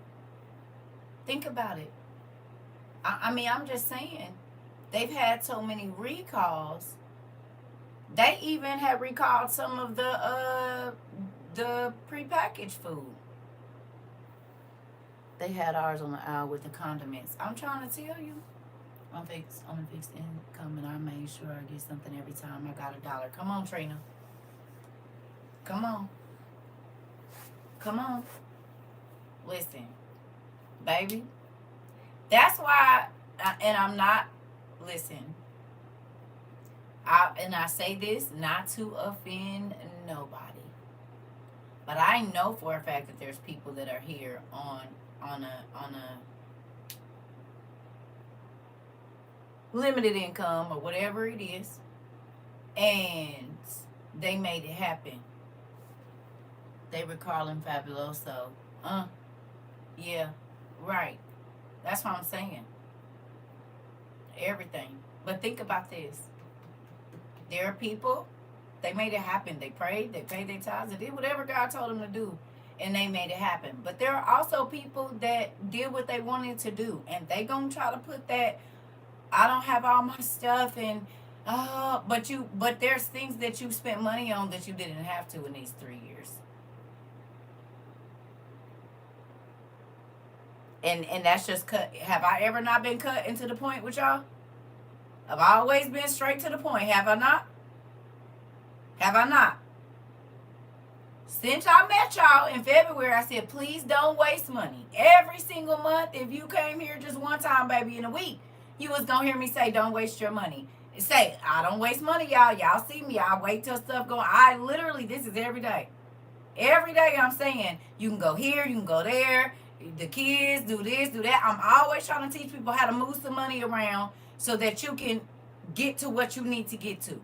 Think about it. I mean, I'm just saying, they've had so many recalls. They even had recalled some of the prepackaged food. They had ours on the aisle with the condiments. I'm trying to tell you. On fixed income, and I made sure I get something every time I got $1. Come on, Trina. Come on. Come on. Listen, baby. That's why, and I'm not. Listen. I say this not to offend nobody, but I know for a fact that there's people that are here on a limited income or whatever it is, and they made it happen. They were calling Fabuloso. Yeah, right. That's what I'm saying. Everything. But think about this. There are people, they made it happen. They prayed, they paid their tithes, they did whatever God told them to do, and they made it happen. But there are also people that did what they wanted to do, and they gonna try to put that, I don't have all my stuff, and but there's things that you spent money on that you didn't have to in these 3 years. And that's just cut. Have I ever not been cut into the point with y'all? I've always been straight to the point. Have I not? Have I not? Since I met y'all in February, I said, please don't waste money. Every single month, if you came here just one time, baby, in a week, you was going to hear me say, don't waste your money. Say, I don't waste money, y'all. Y'all see me. I wait till stuff go. I literally, this is every day. Every day I'm saying, you can go here, you can go there. The kids do this, do that. I'm always trying to teach people how to move some money around so that you can get to what you need to get to.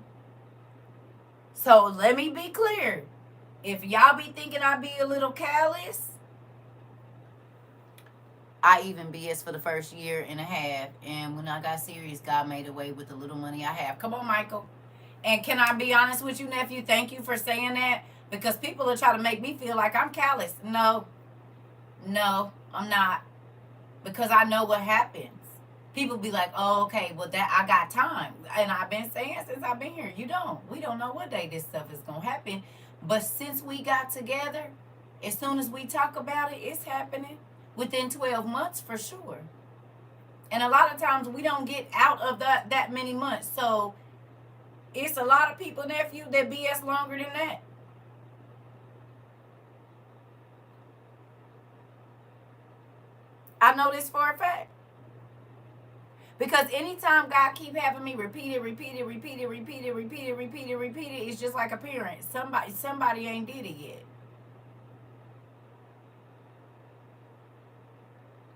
So let me be clear. If y'all be thinking I be a little callous, I even BS for the first year and a half. And when I got serious, God made a way with the little money I have. Come on, Michael. And can I be honest with you, nephew? Thank you for saying that. Because people are trying to make me feel like I'm callous. No, I'm not. Because I know what happens. People be like, oh, okay, well, that I got time. And I've been saying since I've been here, you don't. We don't know what day this stuff is going to happen. But since we got together, as soon as we talk about it, it's happening within 12 months for sure. And a lot of times we don't get out of that many months. So it's a lot of people, nephew, that BS longer than that. I know this for a fact. Because anytime God keep having me repeat it, it's just like a parent. Somebody ain't did it yet.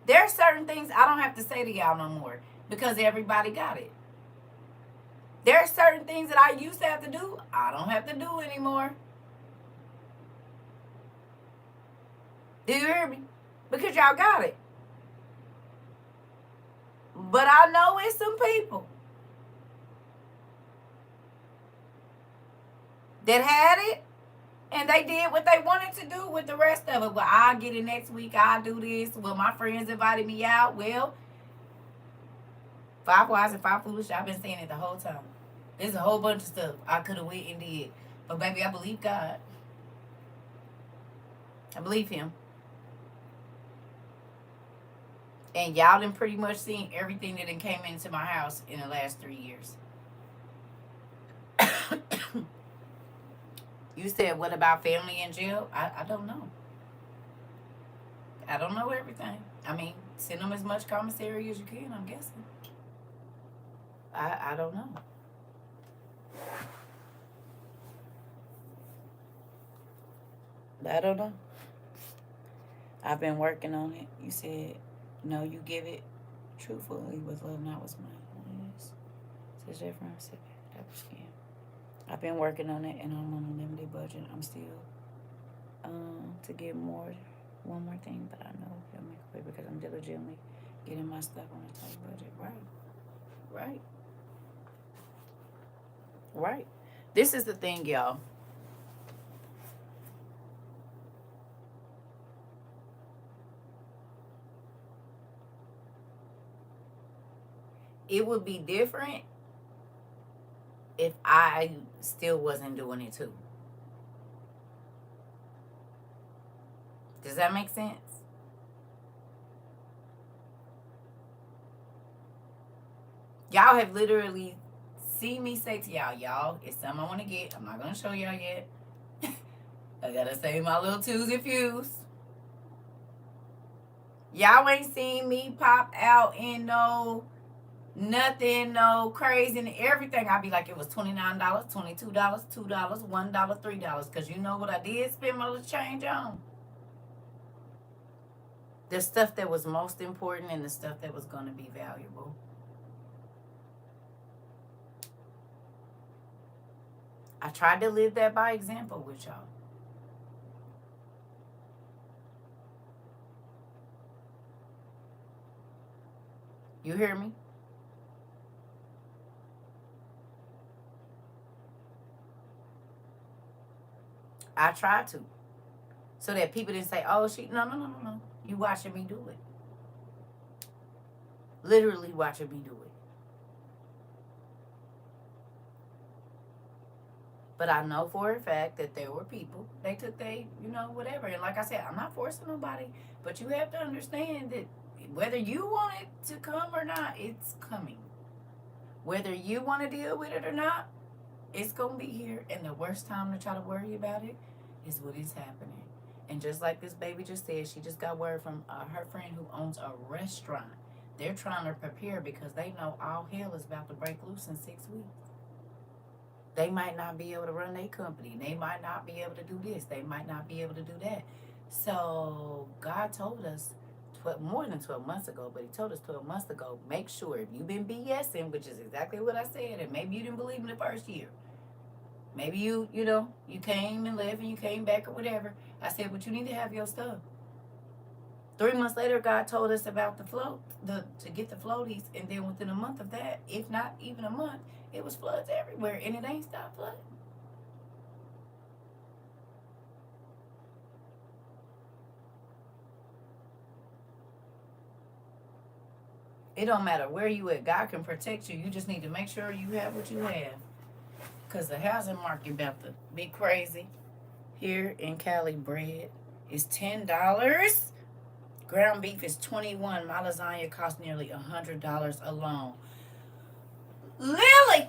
There are certain things I don't have to say to y'all no more because everybody got it. There are certain things that I used to have to do, I don't have to do anymore. Do you hear me? Because y'all got it. But I know it's some people that had it and they did what they wanted to do with the rest of it. Well, I'll get it next week. I'll do this. Well, my friends invited me out. Well, 5 wise and 5 foolish. I've been saying it the whole time. There's a whole bunch of stuff I could have went and did. But baby, I believe God. I believe him. And y'all done pretty much seen everything that done came into my house in the last 3 years. You said, what about family in jail? I don't know. I don't know everything. I mean, send them as much commissary as you can, I'm guessing. I don't know. I don't know. I've been working on it. You said, no, you give it truthfully with love, not with money. Yes. It's different. I said, that was scam. I've been working on it, and I'm on a limited budget. I'm still to get more, one more thing, but I know he'll make a way because I'm diligently getting my stuff on a tight budget. Right. This is the thing, y'all. It would be different if I still wasn't doing it too. Does that make sense? Y'all have literally seen me say to y'all, it's something I want to get. I'm not going to show y'all yet. I got to save my little twos and fews. Y'all ain't seen me pop out in nothing, no crazy and everything. I'd be like, it was $29, $22, $2, $1, $3. Because you know what I did spend my little change on? The stuff that was most important and the stuff that was going to be valuable. I tried to live that by example with y'all. You hear me? I try to. So that people didn't say, oh, no. You watching me do it. Literally watching me do it. But I know for a fact that there were people, they took whatever. And like I said, I'm not forcing nobody, but you have to understand that whether you want it to come or not, it's coming. Whether you want to deal with it or not, it's going to be here. And the worst time to try to worry about it is what is happening. And just like this baby just said, she just got word from her friend who owns a restaurant. They're trying to prepare because they know all hell is about to break loose in 6 weeks. They might not be able to run their company. They might not be able to do this. They might not be able to do that. So God told us more than 12 months ago, but he told us 12 months ago, make sure if you've been BSing, which is exactly what I said, and maybe you didn't believe in the first year. Maybe you came and left and you came back or whatever. I said, but you need to have your stuff. 3 months later, God told us about the float, to get the floaties, and then within a month of that, if not even a month, it was floods everywhere, and it ain't stopped flooding. It don't matter where you at. God can protect you. You just need to make sure you have what you have. Because the housing market about to be crazy. Here in Cali, bread is $10. Ground beef is $21. My lasagna costs nearly $100 alone. Lily,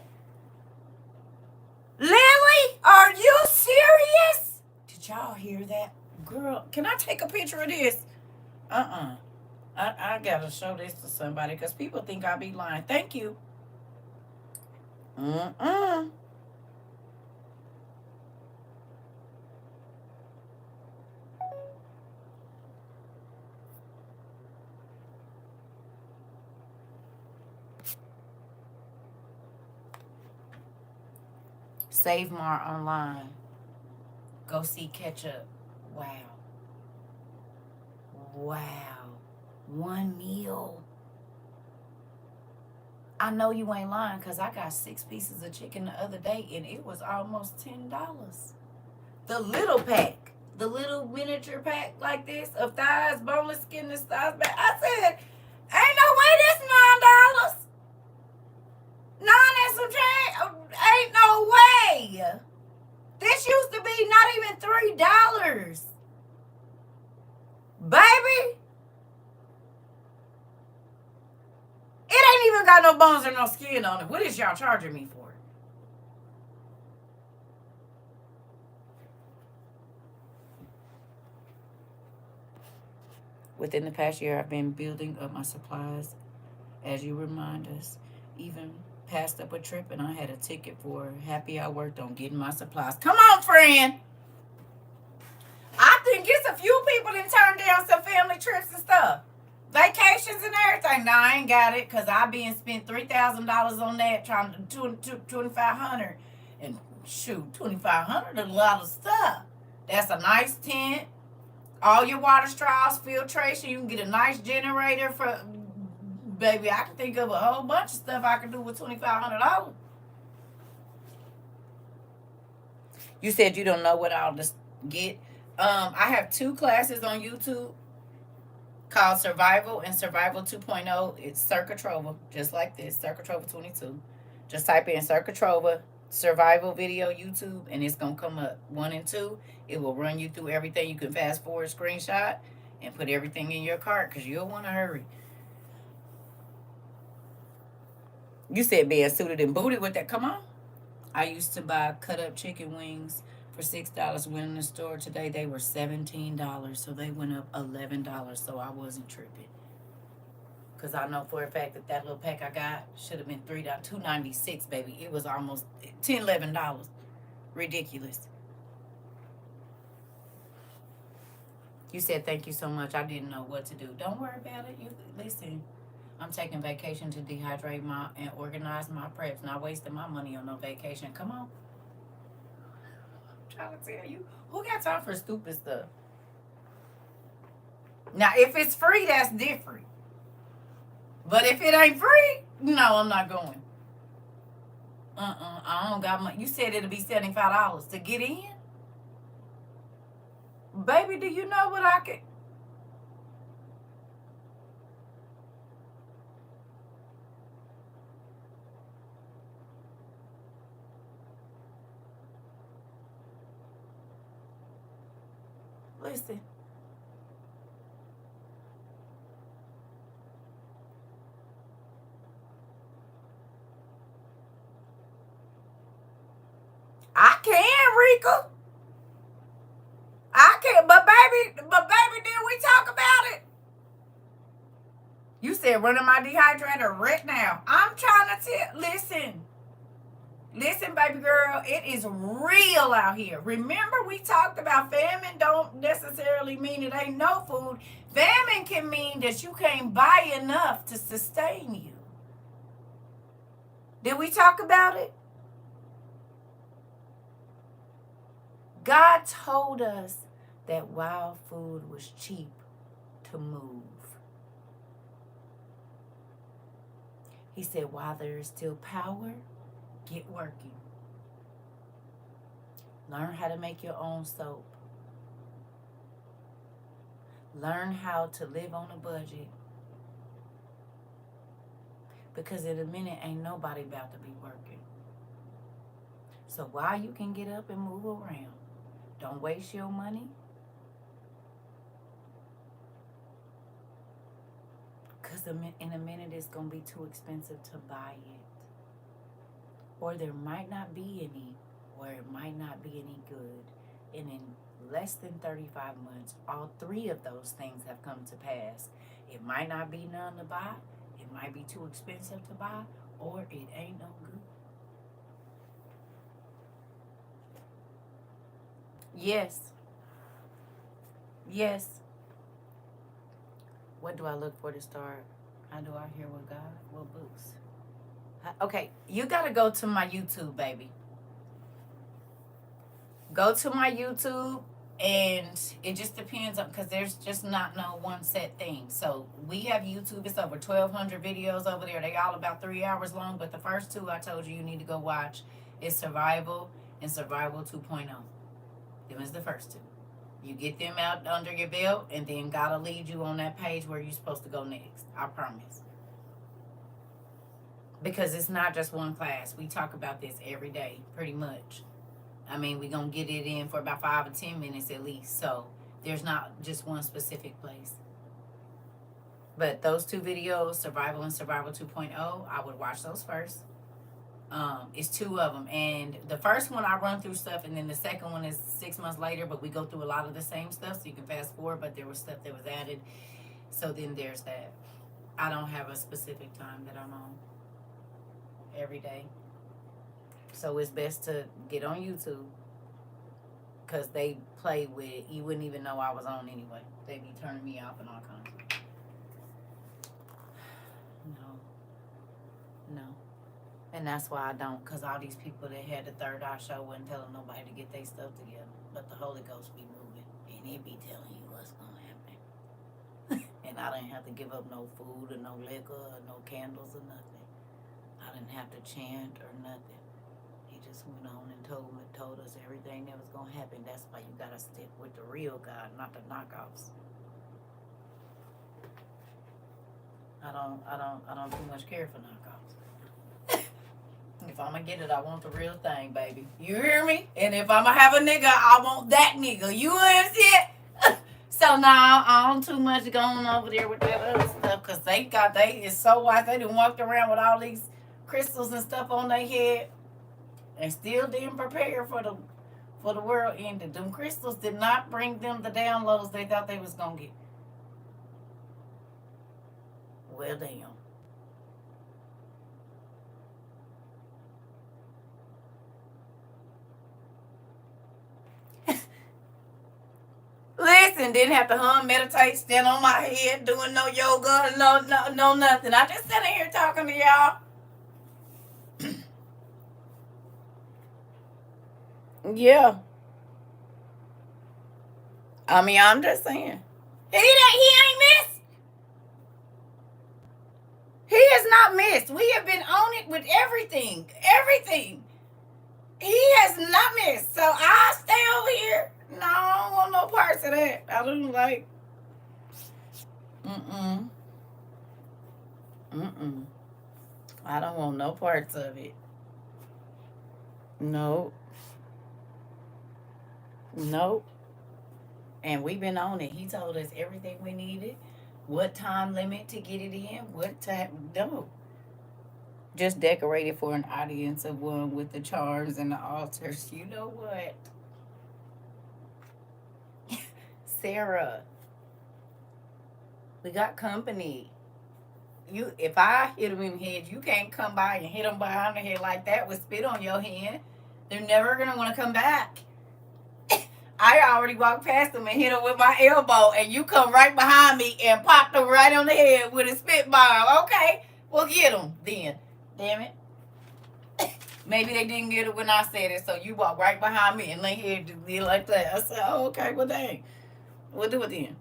are you serious? Did y'all hear that? Girl, can I take a picture of this? I gotta show this to somebody because people think I be lying. Thank you. Save Mar online. Go see Ketchup. Wow. 1 meal. I know you ain't lying because I got 6 pieces of chicken the other day and it was almost $10. The little pack, the little miniature pack like this of thighs, boneless, skinless thighs. I said, ain't no way this $9. 9 and some change. Ain't no way. This used to be not even $3. Baby. It ain't even got no bones or no skin on it. What is y'all charging me for? Within the past year, I've been building up my supplies, as you remind us. Even passed up a trip, and I had a ticket for happy I worked on getting my supplies. Come on, friend. I think it's a few people that turned down some family trips and stuff. Vacations and everything. Now I ain't got it because I been spent $3,000 on that, trying to $2,500, and shoot, $2,500 is a lot of stuff. That's a nice tent, all your water straws, filtration. You can get a nice generator for. Baby, I can think of a whole bunch of stuff I can do with $2,500. You said you don't know what I'll just get. I have 2 classes on YouTube called Survival and Survival 2.0. It's CERCA TROVA, just like this, CERCA TROVA 22. Just type in CERCA TROVA survival video YouTube, and it's going to come up 1 and 2. It will run you through everything. You can fast forward, screenshot, and put everything in your cart because you'll want to hurry. You said being suited and booted with that. Come on. I used to buy cut up chicken wings for $6. Went in the store today, they were $17. So they went up $11. So I wasn't tripping. Because I know for a fact that little pack I got should have been $2.96, baby. It was almost $10, $11. Ridiculous. You said thank you so much. I didn't know what to do. Don't worry about it. You listen. I'm taking vacation to dehydrate and organize my preps. Not wasting my money on no vacation. Come on. I'm trying to tell you. Who got time for stupid stuff? Now, if it's free, that's different. But if it ain't free, no, I'm not going. I don't got money. You said it'll be $75 to get in? Baby, do you know what I can? Listen. I can, Rika. I can, but baby, did we talk about it? You said running my dehydrator right now. I'm trying to tell. Listen, baby girl, it is real out here. Remember, we talked about famine don't necessarily mean it ain't no food. Famine can mean that you can't buy enough to sustain you. Did we talk about it? God told us that wild food was cheap to move. He said, while there is still power, get working. Learn how to make your own soap. Learn how to live on a budget. Because in a minute, ain't nobody about to be working. So while you can get up and move around, don't waste your money. Because in a minute, it's going to be too expensive to buy it. Or there might not be any, or it might not be any good. And in less than 35 months, all three of those things have come to pass. It might not be none to buy, it might be too expensive to buy, or it ain't no good. Yes. What do I look for to start? How do I hear what God? What books? Okay, you got to go to my YouTube, baby. Go to my YouTube, and it just depends on, because there's just not no one set thing. So we have YouTube. It's over 1,200 videos over there. They all about 3 hours long, but the first two I told you need to go watch is Survival and Survival 2.0. Them is the first two. You get them out under your belt, and then God will lead you on that page where you're supposed to go next. I promise. Because it's not just one class. We talk about this every day, pretty much. I mean, we're going to get it in for about 5 or 10 minutes at least. So there's not just one specific place. But those two videos, Survival and Survival 2.0, I would watch those first. It's two of them. And the first one I run through stuff, and then the second one is 6 months later, but we go through a lot of the same stuff, so you can fast forward, but there was stuff that was added. So then there's that. I don't have a specific time that I'm on every day. So it's best to get on YouTube, because they play with, you wouldn't even know I was on anyway. They be turning me off and all kinds of. No. And that's why I don't, because all these people that had the Third Eye show wasn't telling nobody to get their stuff together. But the Holy Ghost be moving, and it be telling you what's going to happen. And I didn't have to give up no food or no liquor or no candles or nothing. I didn't have to chant or nothing. He just went on and told us everything that was going to happen. That's why you got to stick with the real God, not the knockoffs. I don't too much care for knockoffs. If I'm gonna get it, I want the real thing, baby. You hear me? And if I'm gonna have a nigga, I want that nigga. You understand? So now I don't too much going over there with that other stuff, because they is so white. They done walked around with all these crystals and stuff on their head and still didn't prepare for the world ending. Them crystals did not bring them the downloads they thought they was gonna get. Well, damn. Listen, didn't have to meditate, stand on my head, doing no yoga, no nothing. I just sitting here talking to y'all. Yeah. I mean, I'm just saying. He ain't miss. not missed. We have been on it with everything. Everything. He has not missed. So I stay over here. No, I don't want no parts of that. I don't like. Mm-mm. Mm-mm. I don't want no parts of it. No. Nope. And we've been on it. He told us everything we needed, what time limit to get it in, what time. No. Just decorated for an audience of one with the charms and the altars. You know what? Sarah, we got company. You, if I hit them in the head, you can't come by and hit them behind the head like that with spit on your hand. They're never gonna want to come back. I already walked past them and hit them with my elbow, and you come right behind me and pop them right on the head with a spit bomb. Okay, well get them then. Damn it. Maybe they didn't get it when I said it, so you walk right behind me and lay here and do like that. I said, oh, okay, well dang, we'll do it then.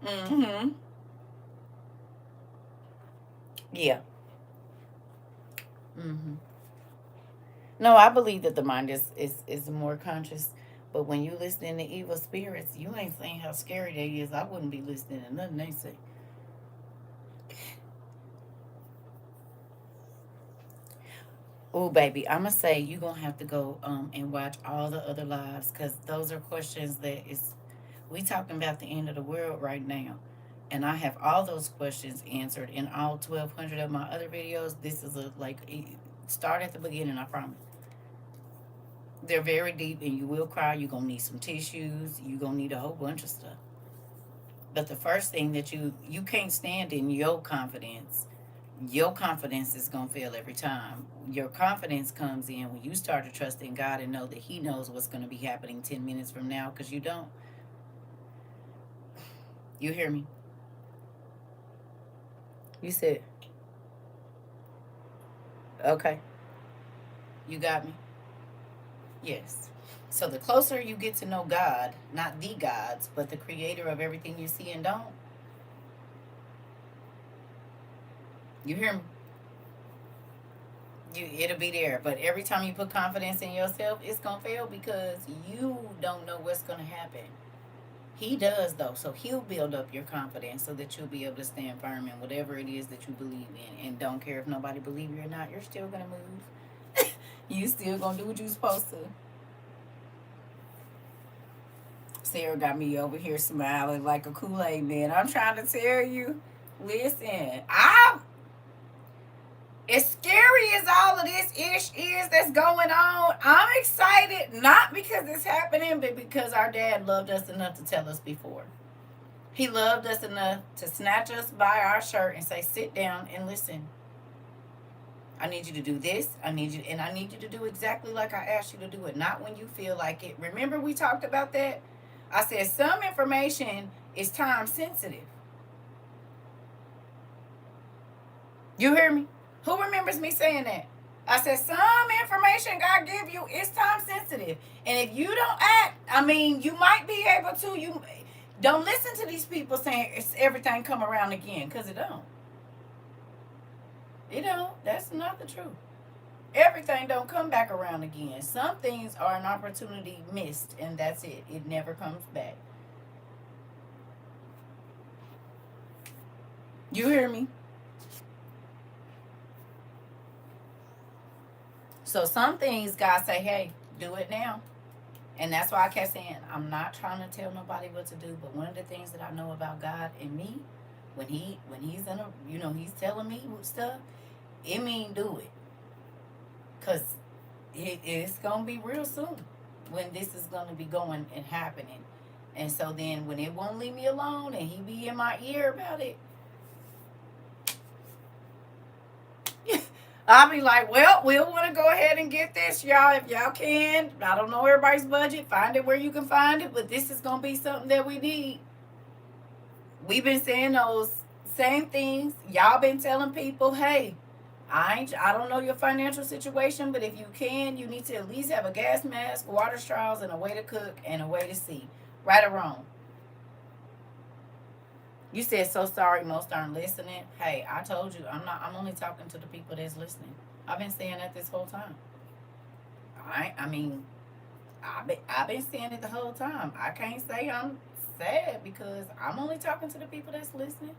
Mm-hmm. Yeah. Mm-hmm. No, I believe that the mind is more conscious. But when you listening to evil spirits, you ain't saying how scary they is. I wouldn't be listening to nothing they say. Oh, baby, I'm gonna say you gonna have to go and watch all the other lives because those are questions that is we talking about the end of the world right now, and I have all those questions answered in all 1,200 of my other videos. This is a start at the beginning. I promise. They're very deep, and you will cry. You're gonna need some tissues. You're gonna need a whole bunch of stuff. But the first thing that you can't stand in your confidence is gonna fail every time. Your confidence comes in when you start to trust in God and know that He knows what's gonna be happening 10 minutes from now, because you don't. You hear me? You said, okay. You got me? Yes. So the closer you get to know God, not the gods, but the creator of everything you see and don't, you hear me? It'll be there. But every time you put confidence in yourself, it's gonna fail because you don't know what's gonna happen. He does though, so he'll build up your confidence so that you'll be able to stand firm in whatever it is that you believe in, and don't care if nobody believe you or not. You're still gonna move. You still gonna do what you're supposed to. Sarah got me over here smiling like a Kool-Aid man. I'm trying to tell you. Listen, I as scary as all of this ish is that's going on, I'm excited not because it's happening, but because our dad loved us enough to tell us before. He loved us enough to snatch us by our shirt and say, sit down and listen. I need you to do this. I need you to do exactly like I asked you to do it, not when you feel like it. Remember we talked about that? I said some information is time sensitive. You hear me? Who remembers me saying that? I said some information God give you is time sensitive. And if you don't act, I mean, you might be able to. You don't listen to these people saying it's everything come around again, because it don't. It don't. That's not the truth. Everything don't come back around again. Some things are an opportunity missed, and that's it. It never comes back. You hear me? So some things God say, hey, do it now. And that's why I kept saying, I'm not trying to tell nobody what to do. But one of the things that I know about God and me, when he's in a, he's telling me stuff, it mean do it. Because it's going to be real soon when this is going to be going and happening. And so then when it won't leave me alone and he be in my ear about it, I'll be like, well, we'll want to go ahead and get this, y'all, if y'all can. I don't know everybody's budget. Find it where you can find it, but this is going to be something that we need. We've been saying those same things. Y'all been telling people, hey, I don't know your financial situation, but if you can, you need to at least have a gas mask, water straws, and a way to cook and a way to see. Right or wrong? You said so sorry most aren't listening. Hey, I told you I'm only talking to the people that's listening. I've been saying that this whole time. I mean, I've been saying it the whole time. I can't say I'm sad because I'm only talking to the people that's listening.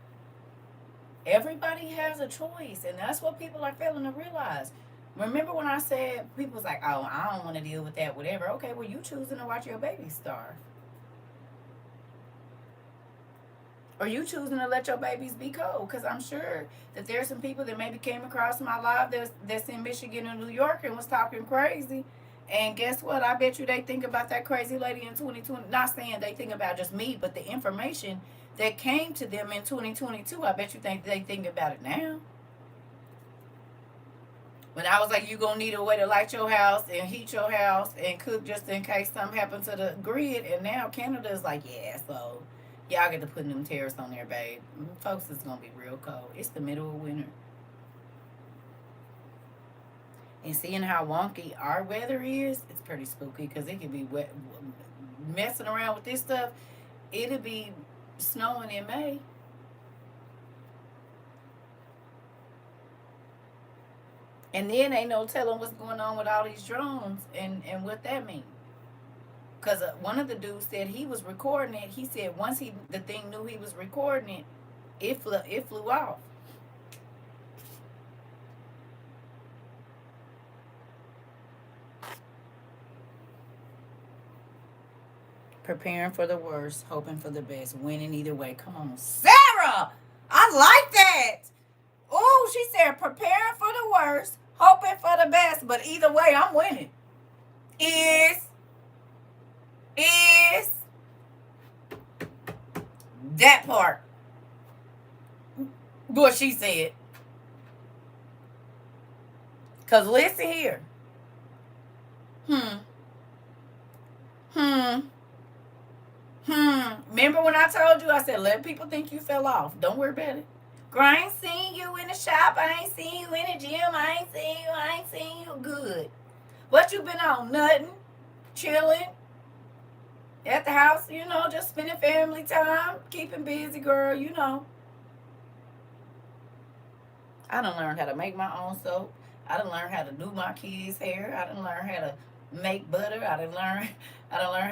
Everybody has a choice, and that's what people are failing to realize. Remember when I said people was like, "Oh, I don't want to deal with that, whatever." Okay, well, you choosing to watch your baby starve, or you choosing to let your babies be cold? Because I'm sure that there's some people that maybe came across my live that's in Michigan or New York and was talking crazy. And guess what? I bet you they think about that crazy lady in 2020. Not saying they think about just me, but the information that came to them in 2022. I bet you think they think about it now. When I was like, you gonna need a way to light your house and heat your house and cook just in case something happened to the grid. And now Canada is like, yeah, so y'all get to put them tariffs on there, babe. Folks, it's gonna be real cold. It's the middle of winter. And seeing how wonky our weather is, it's pretty spooky because it could be wet, messing around with this stuff. It'll be snowing in May. And then ain't no telling what's going on with all these drones and what that means. Because one of the dudes said he was recording it. He said once the thing knew he was recording it, it flew off. Preparing for the worst, hoping for the best, winning either way. Come on, Sarah. I like that. Oh, she said preparing for the worst, hoping for the best, but either way, I'm winning. Is that part what she said? Cause listen here. Hmm. Hmm. Remember when I told you? I said let people think you fell off. Don't worry about it. Girl, I ain't seen you in the shop. I ain't seen you in the gym. I ain't seen you. I ain't seen you. Good. What you been on? Nothing. Chilling at the house. Just spending family time, keeping busy, girl. I done learned how to make my own soap. I done learned how to do my kids' hair. I done learned how to make butter. I done learned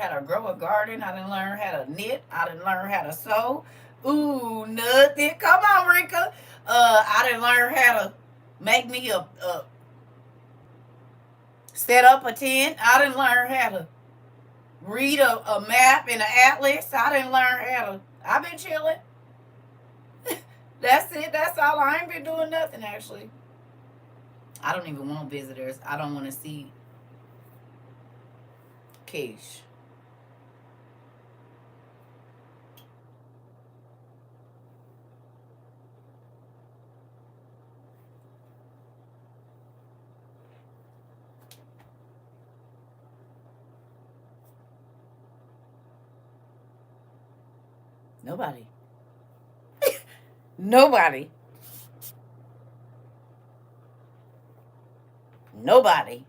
how to grow a garden. I done learned how to knit. I done learned how to sew. Ooh, nothing. Come on, Rika. I done learned how to make me a set up a tent. I done learned how to read a map and an atlas. I done learned how to. I've been chilling. That's it. That's all. I ain't been doing nothing actually. I don't even want visitors. I don't want to see Keish. Nobody. Nobody. Nobody.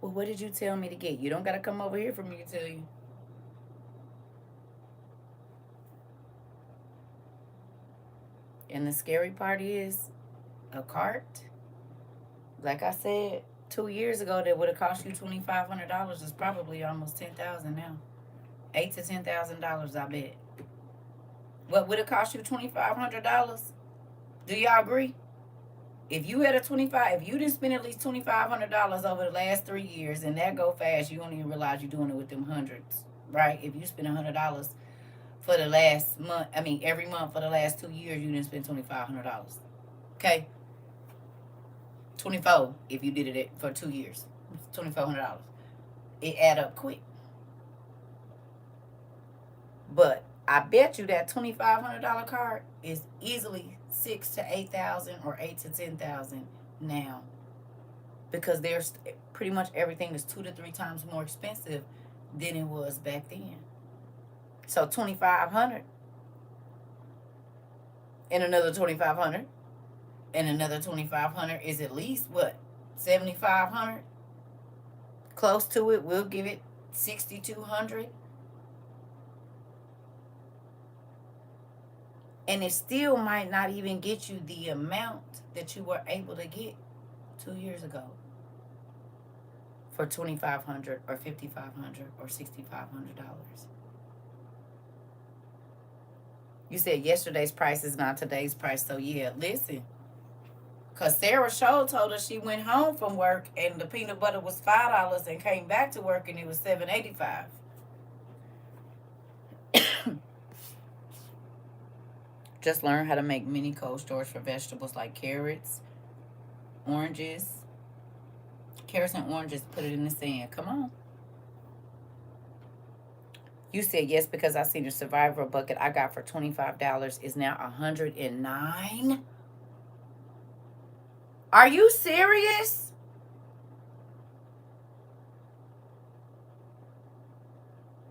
Well, what did you tell me to get? You don't got to come over here for me to tell you. And the scary part is a cart. Like I said 2 years ago, that would have cost you $2,500 is probably almost 10,000 now. $8,000 to $10,000, I bet. What would it cost you $2,500? Do y'all agree? If you had a 25, if you didn't spend at least $2,500 over the last 3 years, and that go fast, you don't even realize you're doing it with them hundreds, right? If you spend $100 for the last month, I mean every month for the last 2 years, you didn't spend $2,500. Okay, 24 if you did it for 2 years, $2,400. It add up quick, but I bet you that $2,500 card is easily 6 to 8,000 or 8 to 10,000 now, because there's pretty much everything is 2 to 3 times more expensive than it was back then. So 2,500 and another 2,500 and another 2,500 is at least what, 7,500. close to it. We'll give it 6,200. And it still might not even get you the amount that you were able to get 2 years ago for 2,500 or 5,500 or $6,500. You said yesterday's price is not today's price, so yeah, listen. Cause Sarah Show told us she went home from work and the peanut butter was $5 and came back to work and it was $7.85. Just learn how to make mini cold storage for vegetables like carrots, oranges. Carrots and oranges, put it in the sand. Come on. You said yes because I seen a survivor bucket I got for $25 is now $109. Are you serious?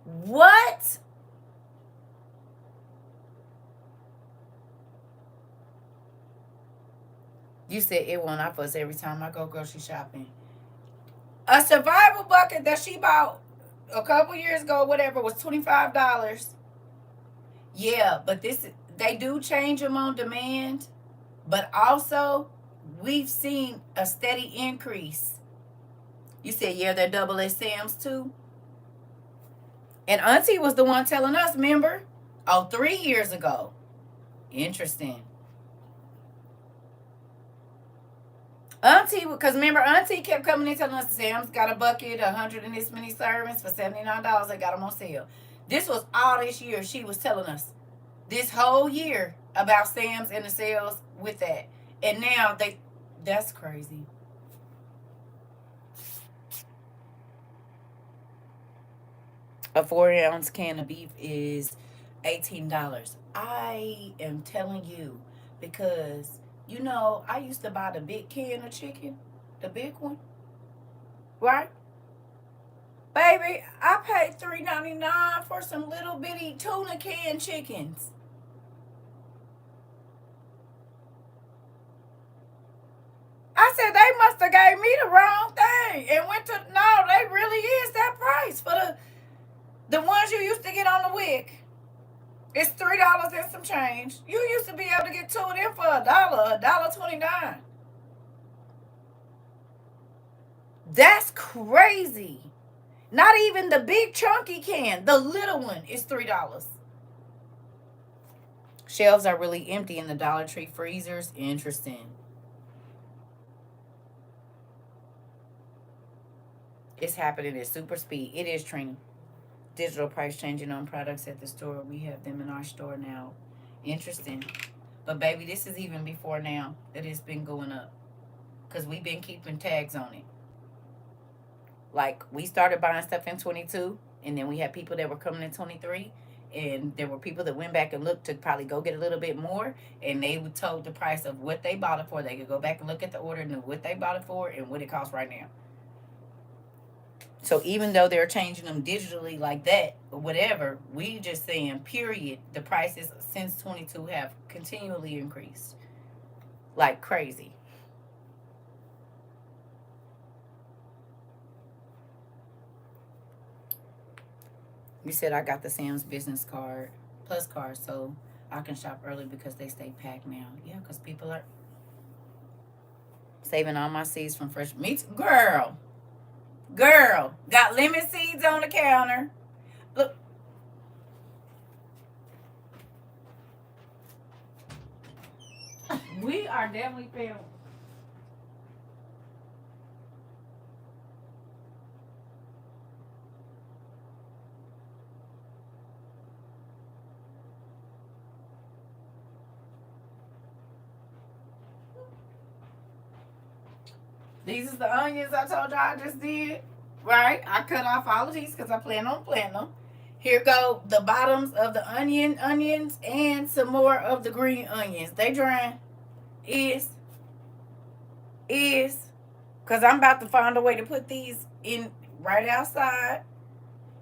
What? You said it won't off us every time I go grocery shopping. A survival bucket that she bought a couple years ago, whatever, was $25. Yeah, but they do change them on demand, but also we've seen a steady increase. You said yeah, they're double as Sam's too. And Auntie was the one telling us, remember? Oh, 3 years ago. Interesting. Auntie, because remember, Auntie kept coming in telling us Sam's got a bucket, 100 and this many servings for $79. They got them on sale. This was all this year. She was telling us this whole year about Sam's and the sales with that. And now that's crazy. A 4-ounce can of beef is $18. I am telling you because, I used to buy the big can of chicken, the big one, right? Baby, I paid $3.99 for some little bitty tuna can chickens. I said they must have gave me the wrong thing and went to no. They really is that price for the ones you used to get on the wick. It's $3 and some change. You used to be able to get two of them for $1.29. That's crazy. Not even the big chunky can. The little one is $3. Shelves are really empty in the Dollar Tree freezers. Interesting. It's happening at super speed. It is, Trina. Digital price changing on products at the store. We have them in our store now. Interesting. But baby, this is even before now that it's been going up. Because we've been keeping tags on it. Like, we started buying stuff in 22, and then we had people that were coming in 23, and there were people that went back and looked to probably go get a little bit more, and they were told the price of what they bought it for. They could go back and look at the order and know what they bought it for and what it costs right now. So even though they're changing them digitally like that or whatever, we just saying, period, the prices since 22 have continually increased like crazy. You said I got the Sam's business card, plus card, so I can shop early because they stay packed now. Yeah, because people are saving all my seeds from fresh meats. Girl, got lemon seeds on the counter. Look, we are definitely family. These is the onions I told y'all I just did. Right? I cut off all of these because I plan on planting them. Here go the bottoms of the onions and some more of the green onions. They drying. Is. Because I'm about to find a way to put these in right outside.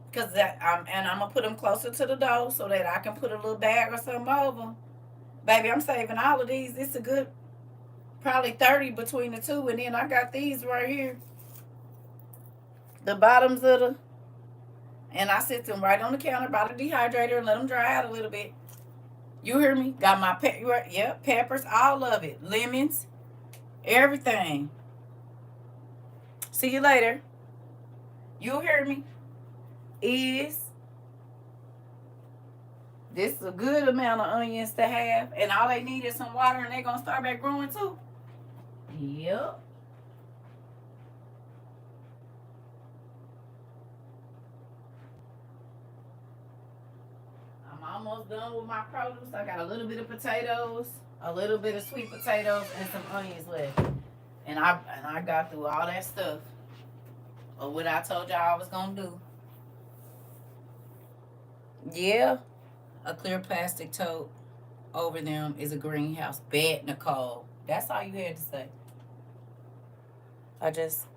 Because I'm going to put them closer to the door so that I can put a little bag or something over them. Baby, I'm saving all of these. It's a good probably 30 between the two, and then I got these right here. The bottoms of the, and I sit them right on the counter by the dehydrator and let them dry out a little bit. You hear me? Got my peppers, all of it, lemons, everything. See you later. You hear me? Is this a good amount of onions to have, and all they need is some water, and they're gonna start back growing too? Yep. I'm almost done with my produce. I got a little bit of potatoes, a little bit of sweet potatoes, and some onions left. And I got through all that stuff of what I told y'all I was gonna do. Yeah, a clear plastic tote over them is a greenhouse bed, Nicole. That's all you had to say. I just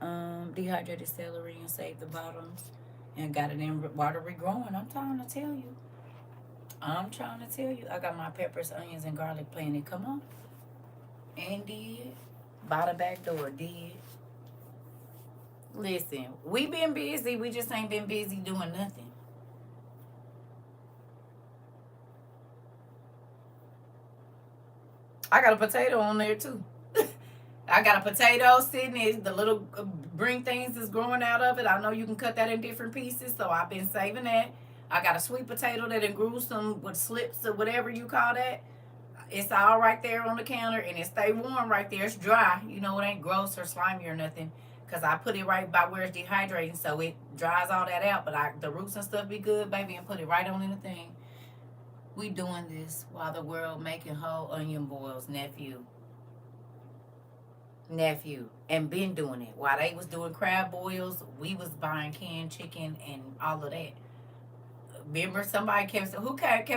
dehydrated celery and saved the bottoms and got it in water regrowing. I'm trying to tell you. I'm trying to tell you. I got my peppers, onions, and garlic planted. Come on. And did. By the back door. Did. Listen, we been busy. We just ain't been busy doing nothing. I got a potato on there too. I got a potato sitting there. The little green things is growing out of it. I know you can cut that in different pieces, so I've been saving that. I got a sweet potato that grew some with slips or whatever you call that. It's all right there on the counter, and it stay warm right there. It's dry. You know, it ain't gross or slimy or nothing, because I put it right by where it's dehydrating, so it dries all that out. But the roots and stuff be good, baby, and put it right on in the thing. We doing this while the world making whole onion boils, nephew, and been doing it while they was doing crab boils. We was buying canned chicken and all of that. Remember, somebody kept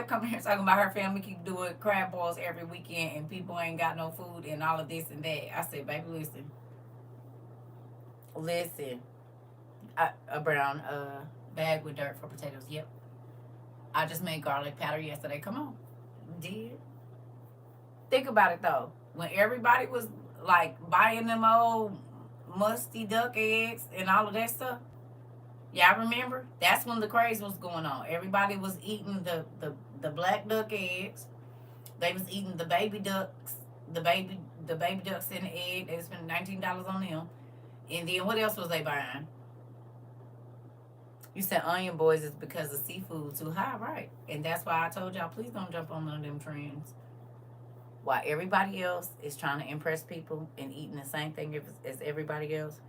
coming here talking about her family keep doing crab boils every weekend and people ain't got no food and all of this and that. I said, baby, listen. A brown bag with dirt for potatoes. Yep. I just made garlic powder yesterday. Come on, did. Think about it though. When everybody was like buying them old musty duck eggs and all of that stuff, y'all remember? That's when the craze was going on. Everybody was eating the black duck eggs. They was eating the baby ducks, the baby ducks in the egg. They was spending $19 on them. And then what else was they buying? You said onion boys is because the seafood too high, right? And that's why I told y'all, please don't jump on none of them trends. While everybody else is trying to impress people and eating the same thing as everybody else,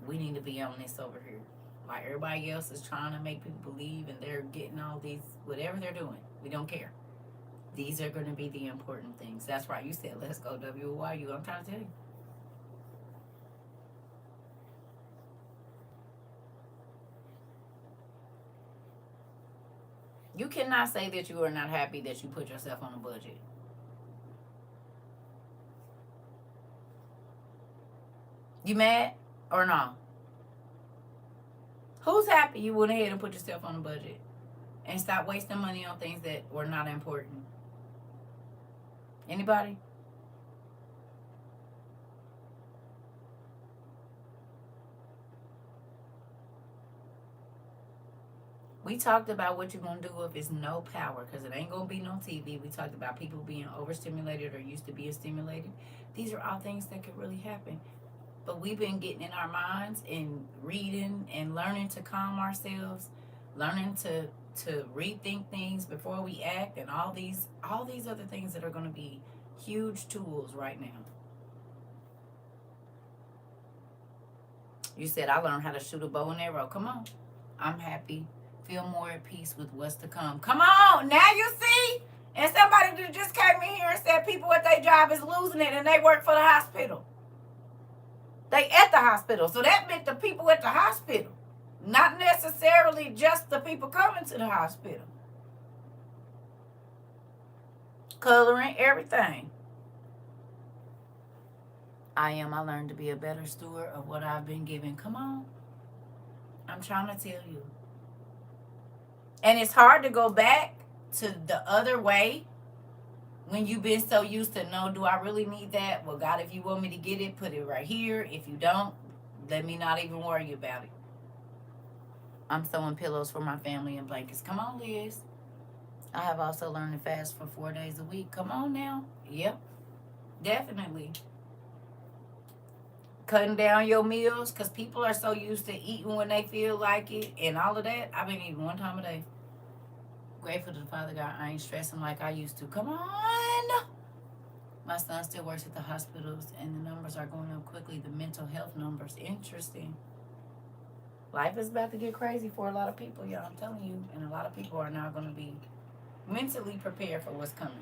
we need to be on this over here. Like everybody else is trying to make people believe and they're getting all these, whatever they're doing. We don't care. These are going to be the important things. That's right. You said, let's go WYU. I'm trying to tell you. You cannot say that you are not happy that you put yourself on a budget. You mad or no? Who's happy you went ahead and put yourself on a budget and stop wasting money on things that were not important? Anybody? We talked about what you're going to do if it's no power, because it ain't going to be no TV. We talked about people being overstimulated or used to being stimulated. These are all things that could really happen. But we've been getting in our minds and reading and learning to calm ourselves, learning to rethink things before we act, and all these other things that are going to be huge tools right now. You said I learned how to shoot a bow and arrow. Come on. I'm happy. Feel more at peace with what's to come. Come on. Now you see? And somebody just came in here and said people at their job is losing it and they work for the hospital. They at the hospital. So that meant the people at the hospital. Not necessarily just the people coming to the hospital. Coloring, everything. I learned to be a better steward of what I've been given. Come on. I'm trying to tell you. And it's hard to go back to the other way when you've been so used to, no, do I really need that? Well, God, if you want me to get it, put it right here. If you don't, let me not even worry about it. I'm sewing pillows for my family and blankets. Come on, Liz. I have also learned to fast for 4 days a week. Come on now. Yep, definitely. Cutting down your meals because people are so used to eating when they feel like it and all of that. I've been eating one time a day. Grateful to the Father God. I ain't stressing like I used to. Come on. My son still works at the hospitals and the numbers are going up quickly. The mental health numbers. Interesting. Life is about to get crazy for a lot of people, y'all. I'm telling you. And a lot of people are not going to be mentally prepared for what's coming.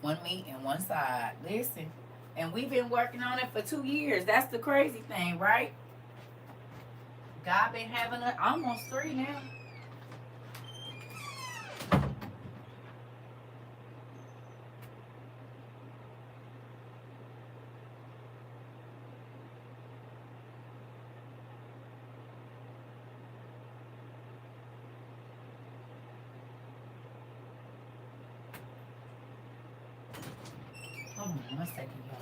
One meat and one side. Listen. And we've been working on it for 2 years. That's the crazy thing, right? God been having it almost 3 now. Hold on 1 second, y'all.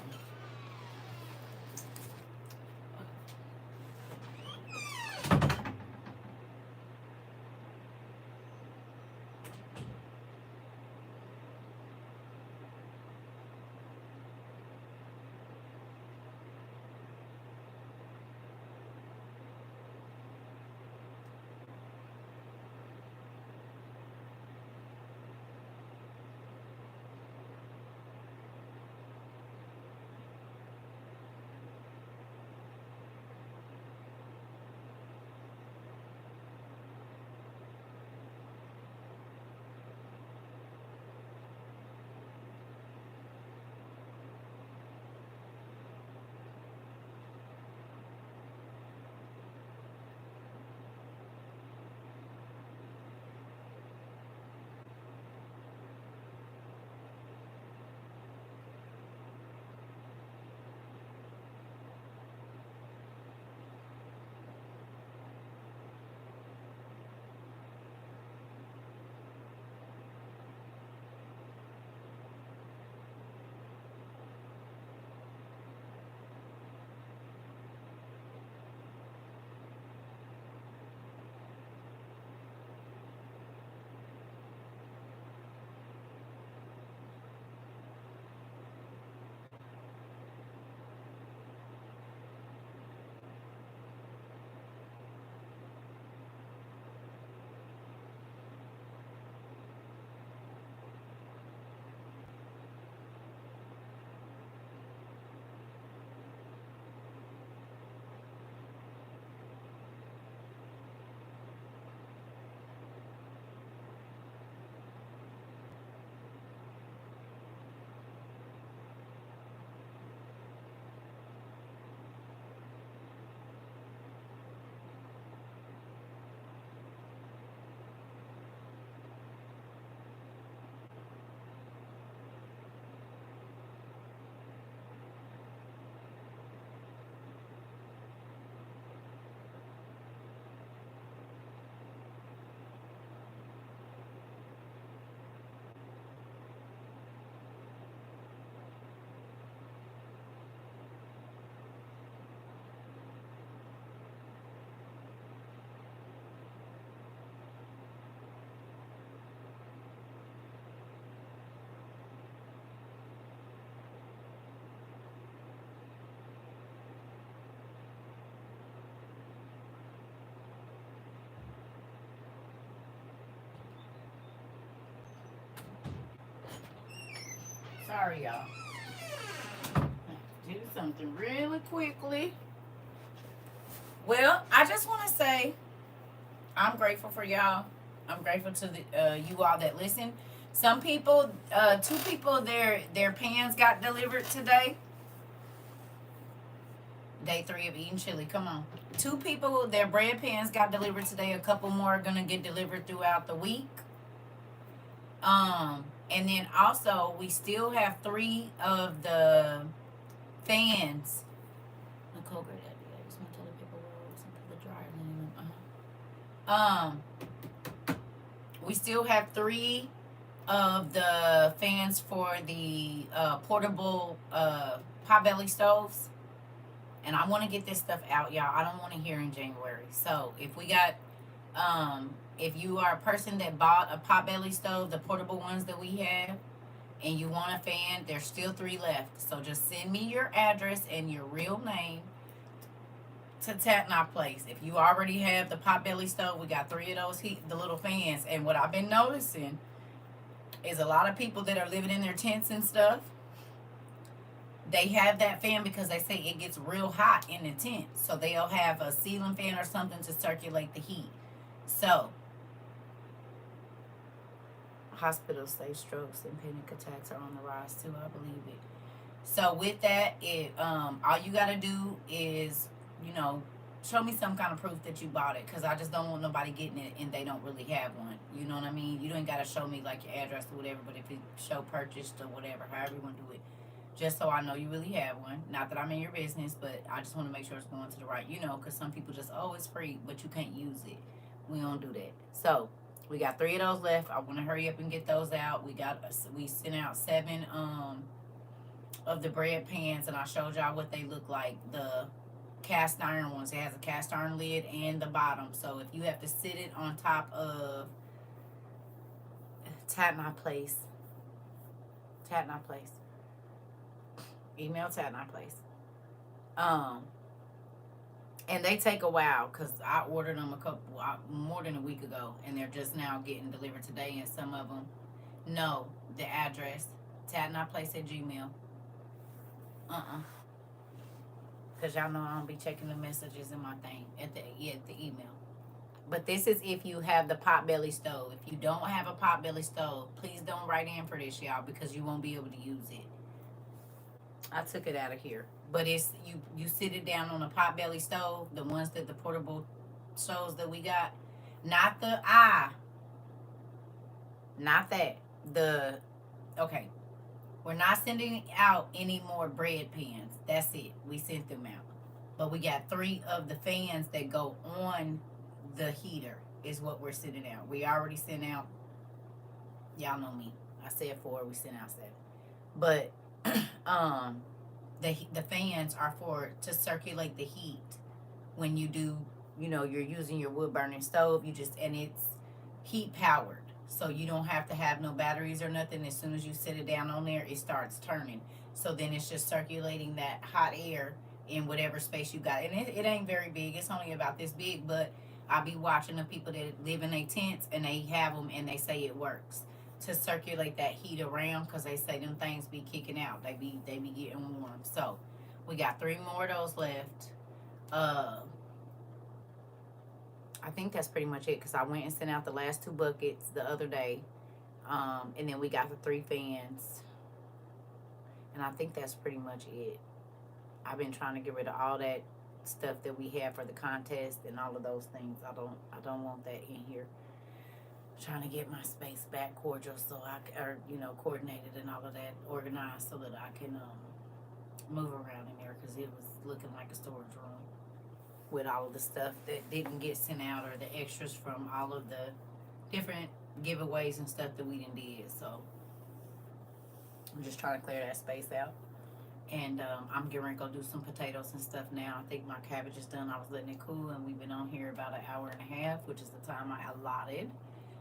Sorry, y'all. Do something really quickly. Well, I just want to say I'm grateful for y'all. I'm grateful to you all that listen. Some people, 2 people, their pans got delivered today. Day 3 of eating chili. Come on. 2 people, their bread pans got delivered today. A couple more are gonna get delivered throughout the week. And then also we still have 3 of the fans. Nicole, great idea. Some toilet paper rolls, some of the dryer linen. We still have 3 of the fans for the portable potbelly stoves. And I want to get this stuff out, y'all. I don't want to hear in January. So if we got, if you are a person that bought a potbelly stove, the portable ones that we have, and you want a fan, there's still 3 left. So just send me your address and your real name to Tatnop Place. If you already have the potbelly stove, we got 3 of those the little fans. And what I've been noticing is a lot of people that are living in their tents and stuff, they have that fan because they say it gets real hot in the tent. So they'll have a ceiling fan or something to circulate the heat. So hospitals say strokes and panic attacks are on the rise too. I believe it. So with that, all you gotta do is, you know, show me some kind of proof that you bought it, because I just don't want nobody getting it and they don't really have one. You know what I mean? You don't gotta show me like your address or whatever, but if it show purchased or whatever, however you want to do it, just so I know you really have one. Not that I'm in your business, but I just want to make sure it's going to the right, you know, because some people just, oh, it's free, but you can't use it. We don't do that. So we got 3 of those left. I want to hurry up and get those out. We sent out 7 of the bread pans, and I showed y'all what they look like. The cast iron ones. It has a cast iron lid and the bottom. So if you have to sit it on top of Tatnop Place, email Tatnop Place. And they take a while because I ordered them more than a week ago, and they're just now getting delivered today. And some of them, no, the address, tatnopplace@gmail. Because y'all know I don't be checking the messages in my thing at the email. But this is if you have the potbelly stove. If you don't have a potbelly stove, please don't write in for this, y'all, because you won't be able to use it. I took it out of here. But it's you sit it down on a potbelly stove, the ones that the portable stoves that we got. Not the not that. Okay. We're not sending out any more bread pans. That's it. We sent them out. But we got 3 of the fans that go on the heater is what we're sending out. We already sent out, y'all know me. I said 4, we sent out 7. But the fans are to circulate the heat when you do, you know, you're using your wood burning stove. And it's heat powered. So you don't have to have no batteries or nothing. As soon as you sit it down on there, it starts turning. So then it's just circulating that hot air in whatever space you got. And it ain't very big. It's only about this big. But I be watching the people that live in their tents, and they have them, and they say it works to circulate that heat around, because they say them things be kicking out. They be getting warm. So we got 3 more of those left. I think that's pretty much it, because I went and sent out the last 2 buckets the other day. And then we got the 3 fans. And I think that's pretty much it. I've been trying to get rid of all that stuff that we have for the contest and all of those things. I don't want that in here. I'm trying to get my space back cordial, coordinated and all of that organized, so that I can move around in there, because it was looking like a storage room with all of the stuff that didn't get sent out, or the extras from all of the different giveaways and stuff that we did. So I'm just trying to clear that space out. And I'm getting ready to go do some potatoes and stuff now. I think my cabbage is done. I was letting it cool, and we've been on here about an hour and a half, which is the time I allotted.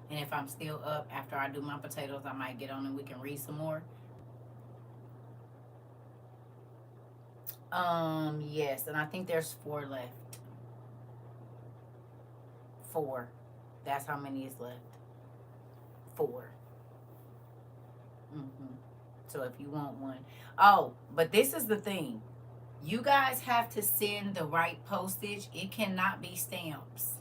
And if I'm still up after I do my potatoes, I might get on and we can read some more. Yes, and I think there's 4 left. 4. That's how many is left. 4. So if you want one. Oh, but this is the thing. You guys have to send the right postage. It cannot be stamps.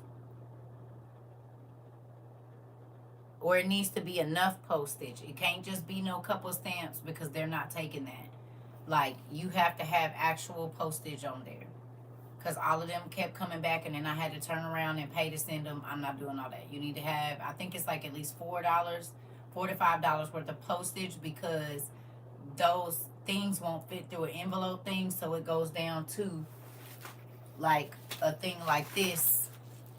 Or it needs to be enough postage. It can't just be no couple stamps, because they're not taking that. Like, you have to have actual postage on there. Because all of them kept coming back, and then I had to turn around and pay to send them. I'm not doing all that. You need to have, I think it's like at least $4 to $5 worth of postage, because those things won't fit through an envelope thing. So it goes down to like a thing like this.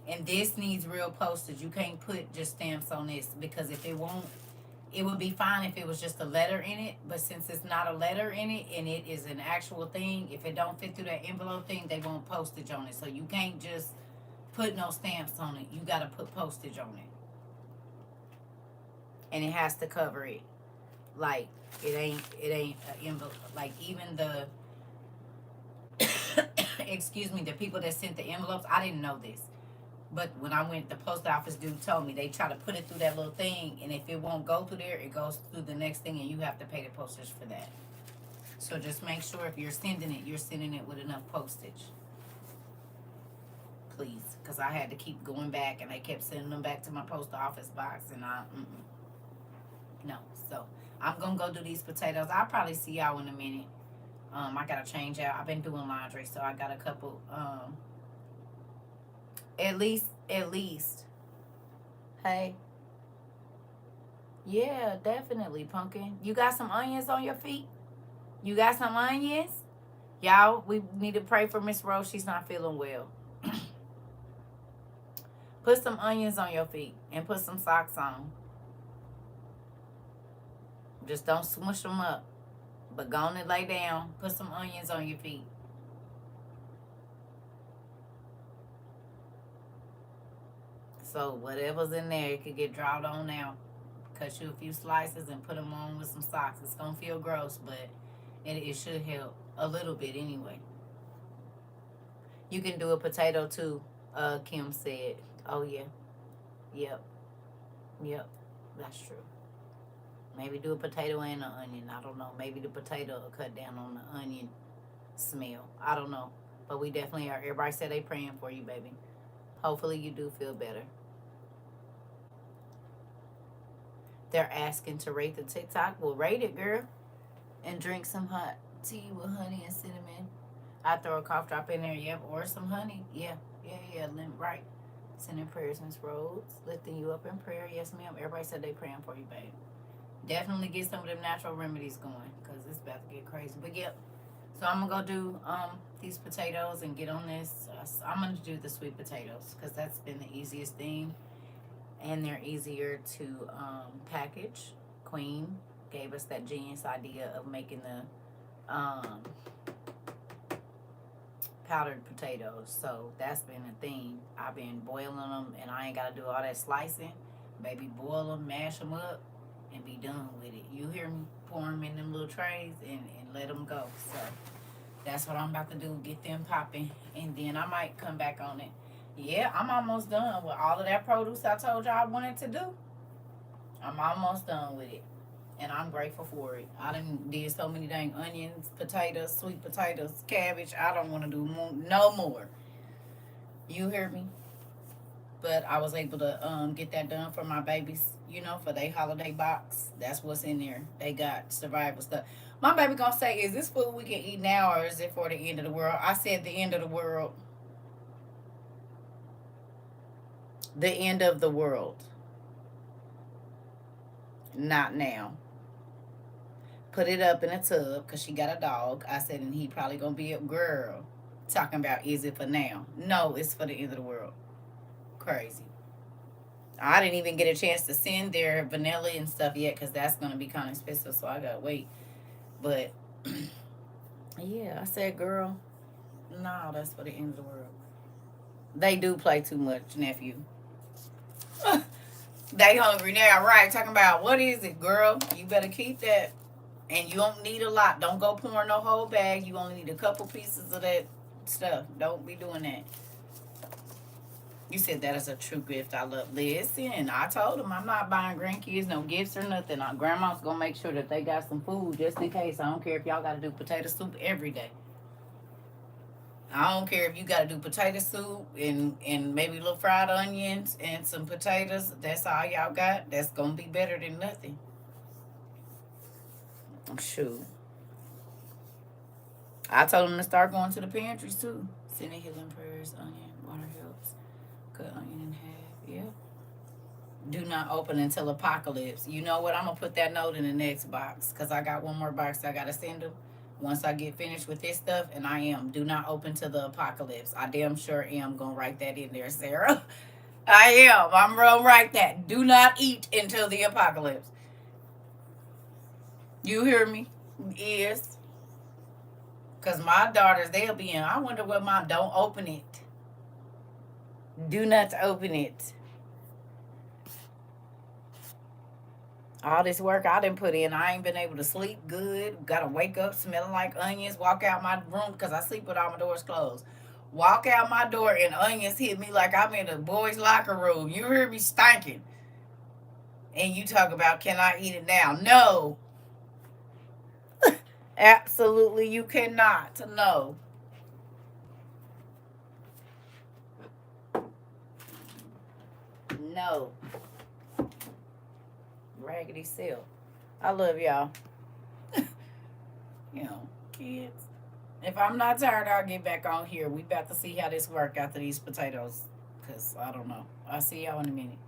And this needs real postage. You can't put just stamps on this, because if it won't, It would be fine if it was just a letter in it, but since it's not a letter in it and it is an actual thing, if it don't fit through that envelope thing, they want postage on it. So you can't just put no stamps on it. You gotta put postage on it, and it has to cover it. Like it ain't an envelope. Like even the excuse me, the people that sent the envelopes, I didn't know this. But when I went, the post office dude told me they try to put it through that little thing, and if it won't go through there, it goes through the next thing, and you have to pay the postage for that. So just make sure if you're sending it with enough postage, please, because I had to keep going back, and they kept sending them back to my post office box, and no. So I'm gonna go do these potatoes. I'll probably see y'all in a minute. I gotta change out. I've been doing laundry, so I got a couple. At least. Hey, yeah, definitely, pumpkin. You got some onions on your feet? You got some onions? Y'all, we need to pray for Miss Rose. She's not feeling well. Put some onions on your feet and put some socks on. Just don't smush them up. But go on and lay down. Put some onions on your feet. So whatever's in there, it could get drawn on out. Cut you a few slices and put them on with some socks. It's gonna feel gross, but it should help a little bit anyway. You can do a potato too, Kim said. Oh yeah. Yep. Yep. That's true. Maybe do a potato and an onion. I don't know. Maybe the potato will cut down on the onion smell. I don't know. But we definitely are. Everybody said they praying for you, baby. Hopefully you do feel better. They're asking to rate the TikTok. Well, rate it, girl. And drink some hot tea with honey and cinnamon. I throw a cough drop in there, yep, or some honey. Yeah. Right. Sending prayers, Miss Rhodes. Lifting you up in prayer. Yes, ma'am. Everybody said they praying for you, babe. Definitely get some of them natural remedies going, because it's about to get crazy. But yep. So I'm gonna go do these potatoes and get on this. I'm gonna do the sweet potatoes because that's been the easiest thing, and they're easier to package. Queen gave us that genius idea of making the powdered potatoes. So that's been a thing. I've been boiling them, and I ain't gotta do all that slicing. Baby, boil them, mash them up, and be done with it. You hear me? Pour them in them little trays and let them go. So that's what I'm about to do. Get them popping, and then I might come back on it. Yeah, I'm almost done with all of that produce I told y'all I wanted to do. I'm almost done with it, and I'm grateful for it. I done did so many dang onions, potatoes, sweet potatoes, cabbage. I don't want to do no more. You hear me? But I was able to get that done for my babies. For their holiday box. That's what's in there. They got survival stuff. My baby gonna say, "Is this food we can eat now, or is it for the end of the world?" I said, "The end of the world. The end of the world. Not now." Put it up in a tub because she got a dog. I said, and he probably gonna be a girl. Talking about, is it for now? No, it's for the end of the world. Crazy. I didn't even get a chance to send their vanilla and stuff yet because that's going to be kind of expensive, so I got to wait. But, yeah, I said, girl, no, that's for the end of the world. They do play too much, nephew. They hungry now, right? Talking about, what is it, girl? You better keep that. And you don't need a lot. Don't go pouring no whole bag. You only need a couple pieces of that stuff. Don't be doing that. You said that is a true gift. I love. Listen, I told them I'm not buying grandkids no gifts or nothing. Grandma's gonna make sure that they got some food just in case. I don't care if y'all gotta do potato soup every day. I don't care if you gotta do potato soup and maybe little fried onions and some potatoes. That's all y'all got. That's gonna be better than nothing. Shoot. I told them to start going to the pantries too. Sending healing prayers, onion, water helps. Cut onion in half. Yeah. Do not open until apocalypse. You know what? I'm gonna put that note in the next box because I got one more box I gotta send them once I get finished with this stuff. And I am do not open till the apocalypse. I damn sure am gonna write that in there, Sarah. I am. I'm gonna write that. Do not eat until the apocalypse. You hear me? Yes. Because my daughters, they'll be in, I wonder what mom, don't open it. Do not open it. All this work I done put in, I ain't been able to sleep good. Gotta wake up smelling like onions, walk out my room because I sleep with all my doors closed. Walk out my door and onions hit me like I'm in a boys' locker room. You hear me stinking. And you talk about, can I eat it now? No. Absolutely you cannot. No. No. Raggedy Silk. I love y'all. You know, kids. If I'm not tired, I'll get back on here. We about to see how this work after these potatoes. Because I don't know. I'll see y'all in a minute.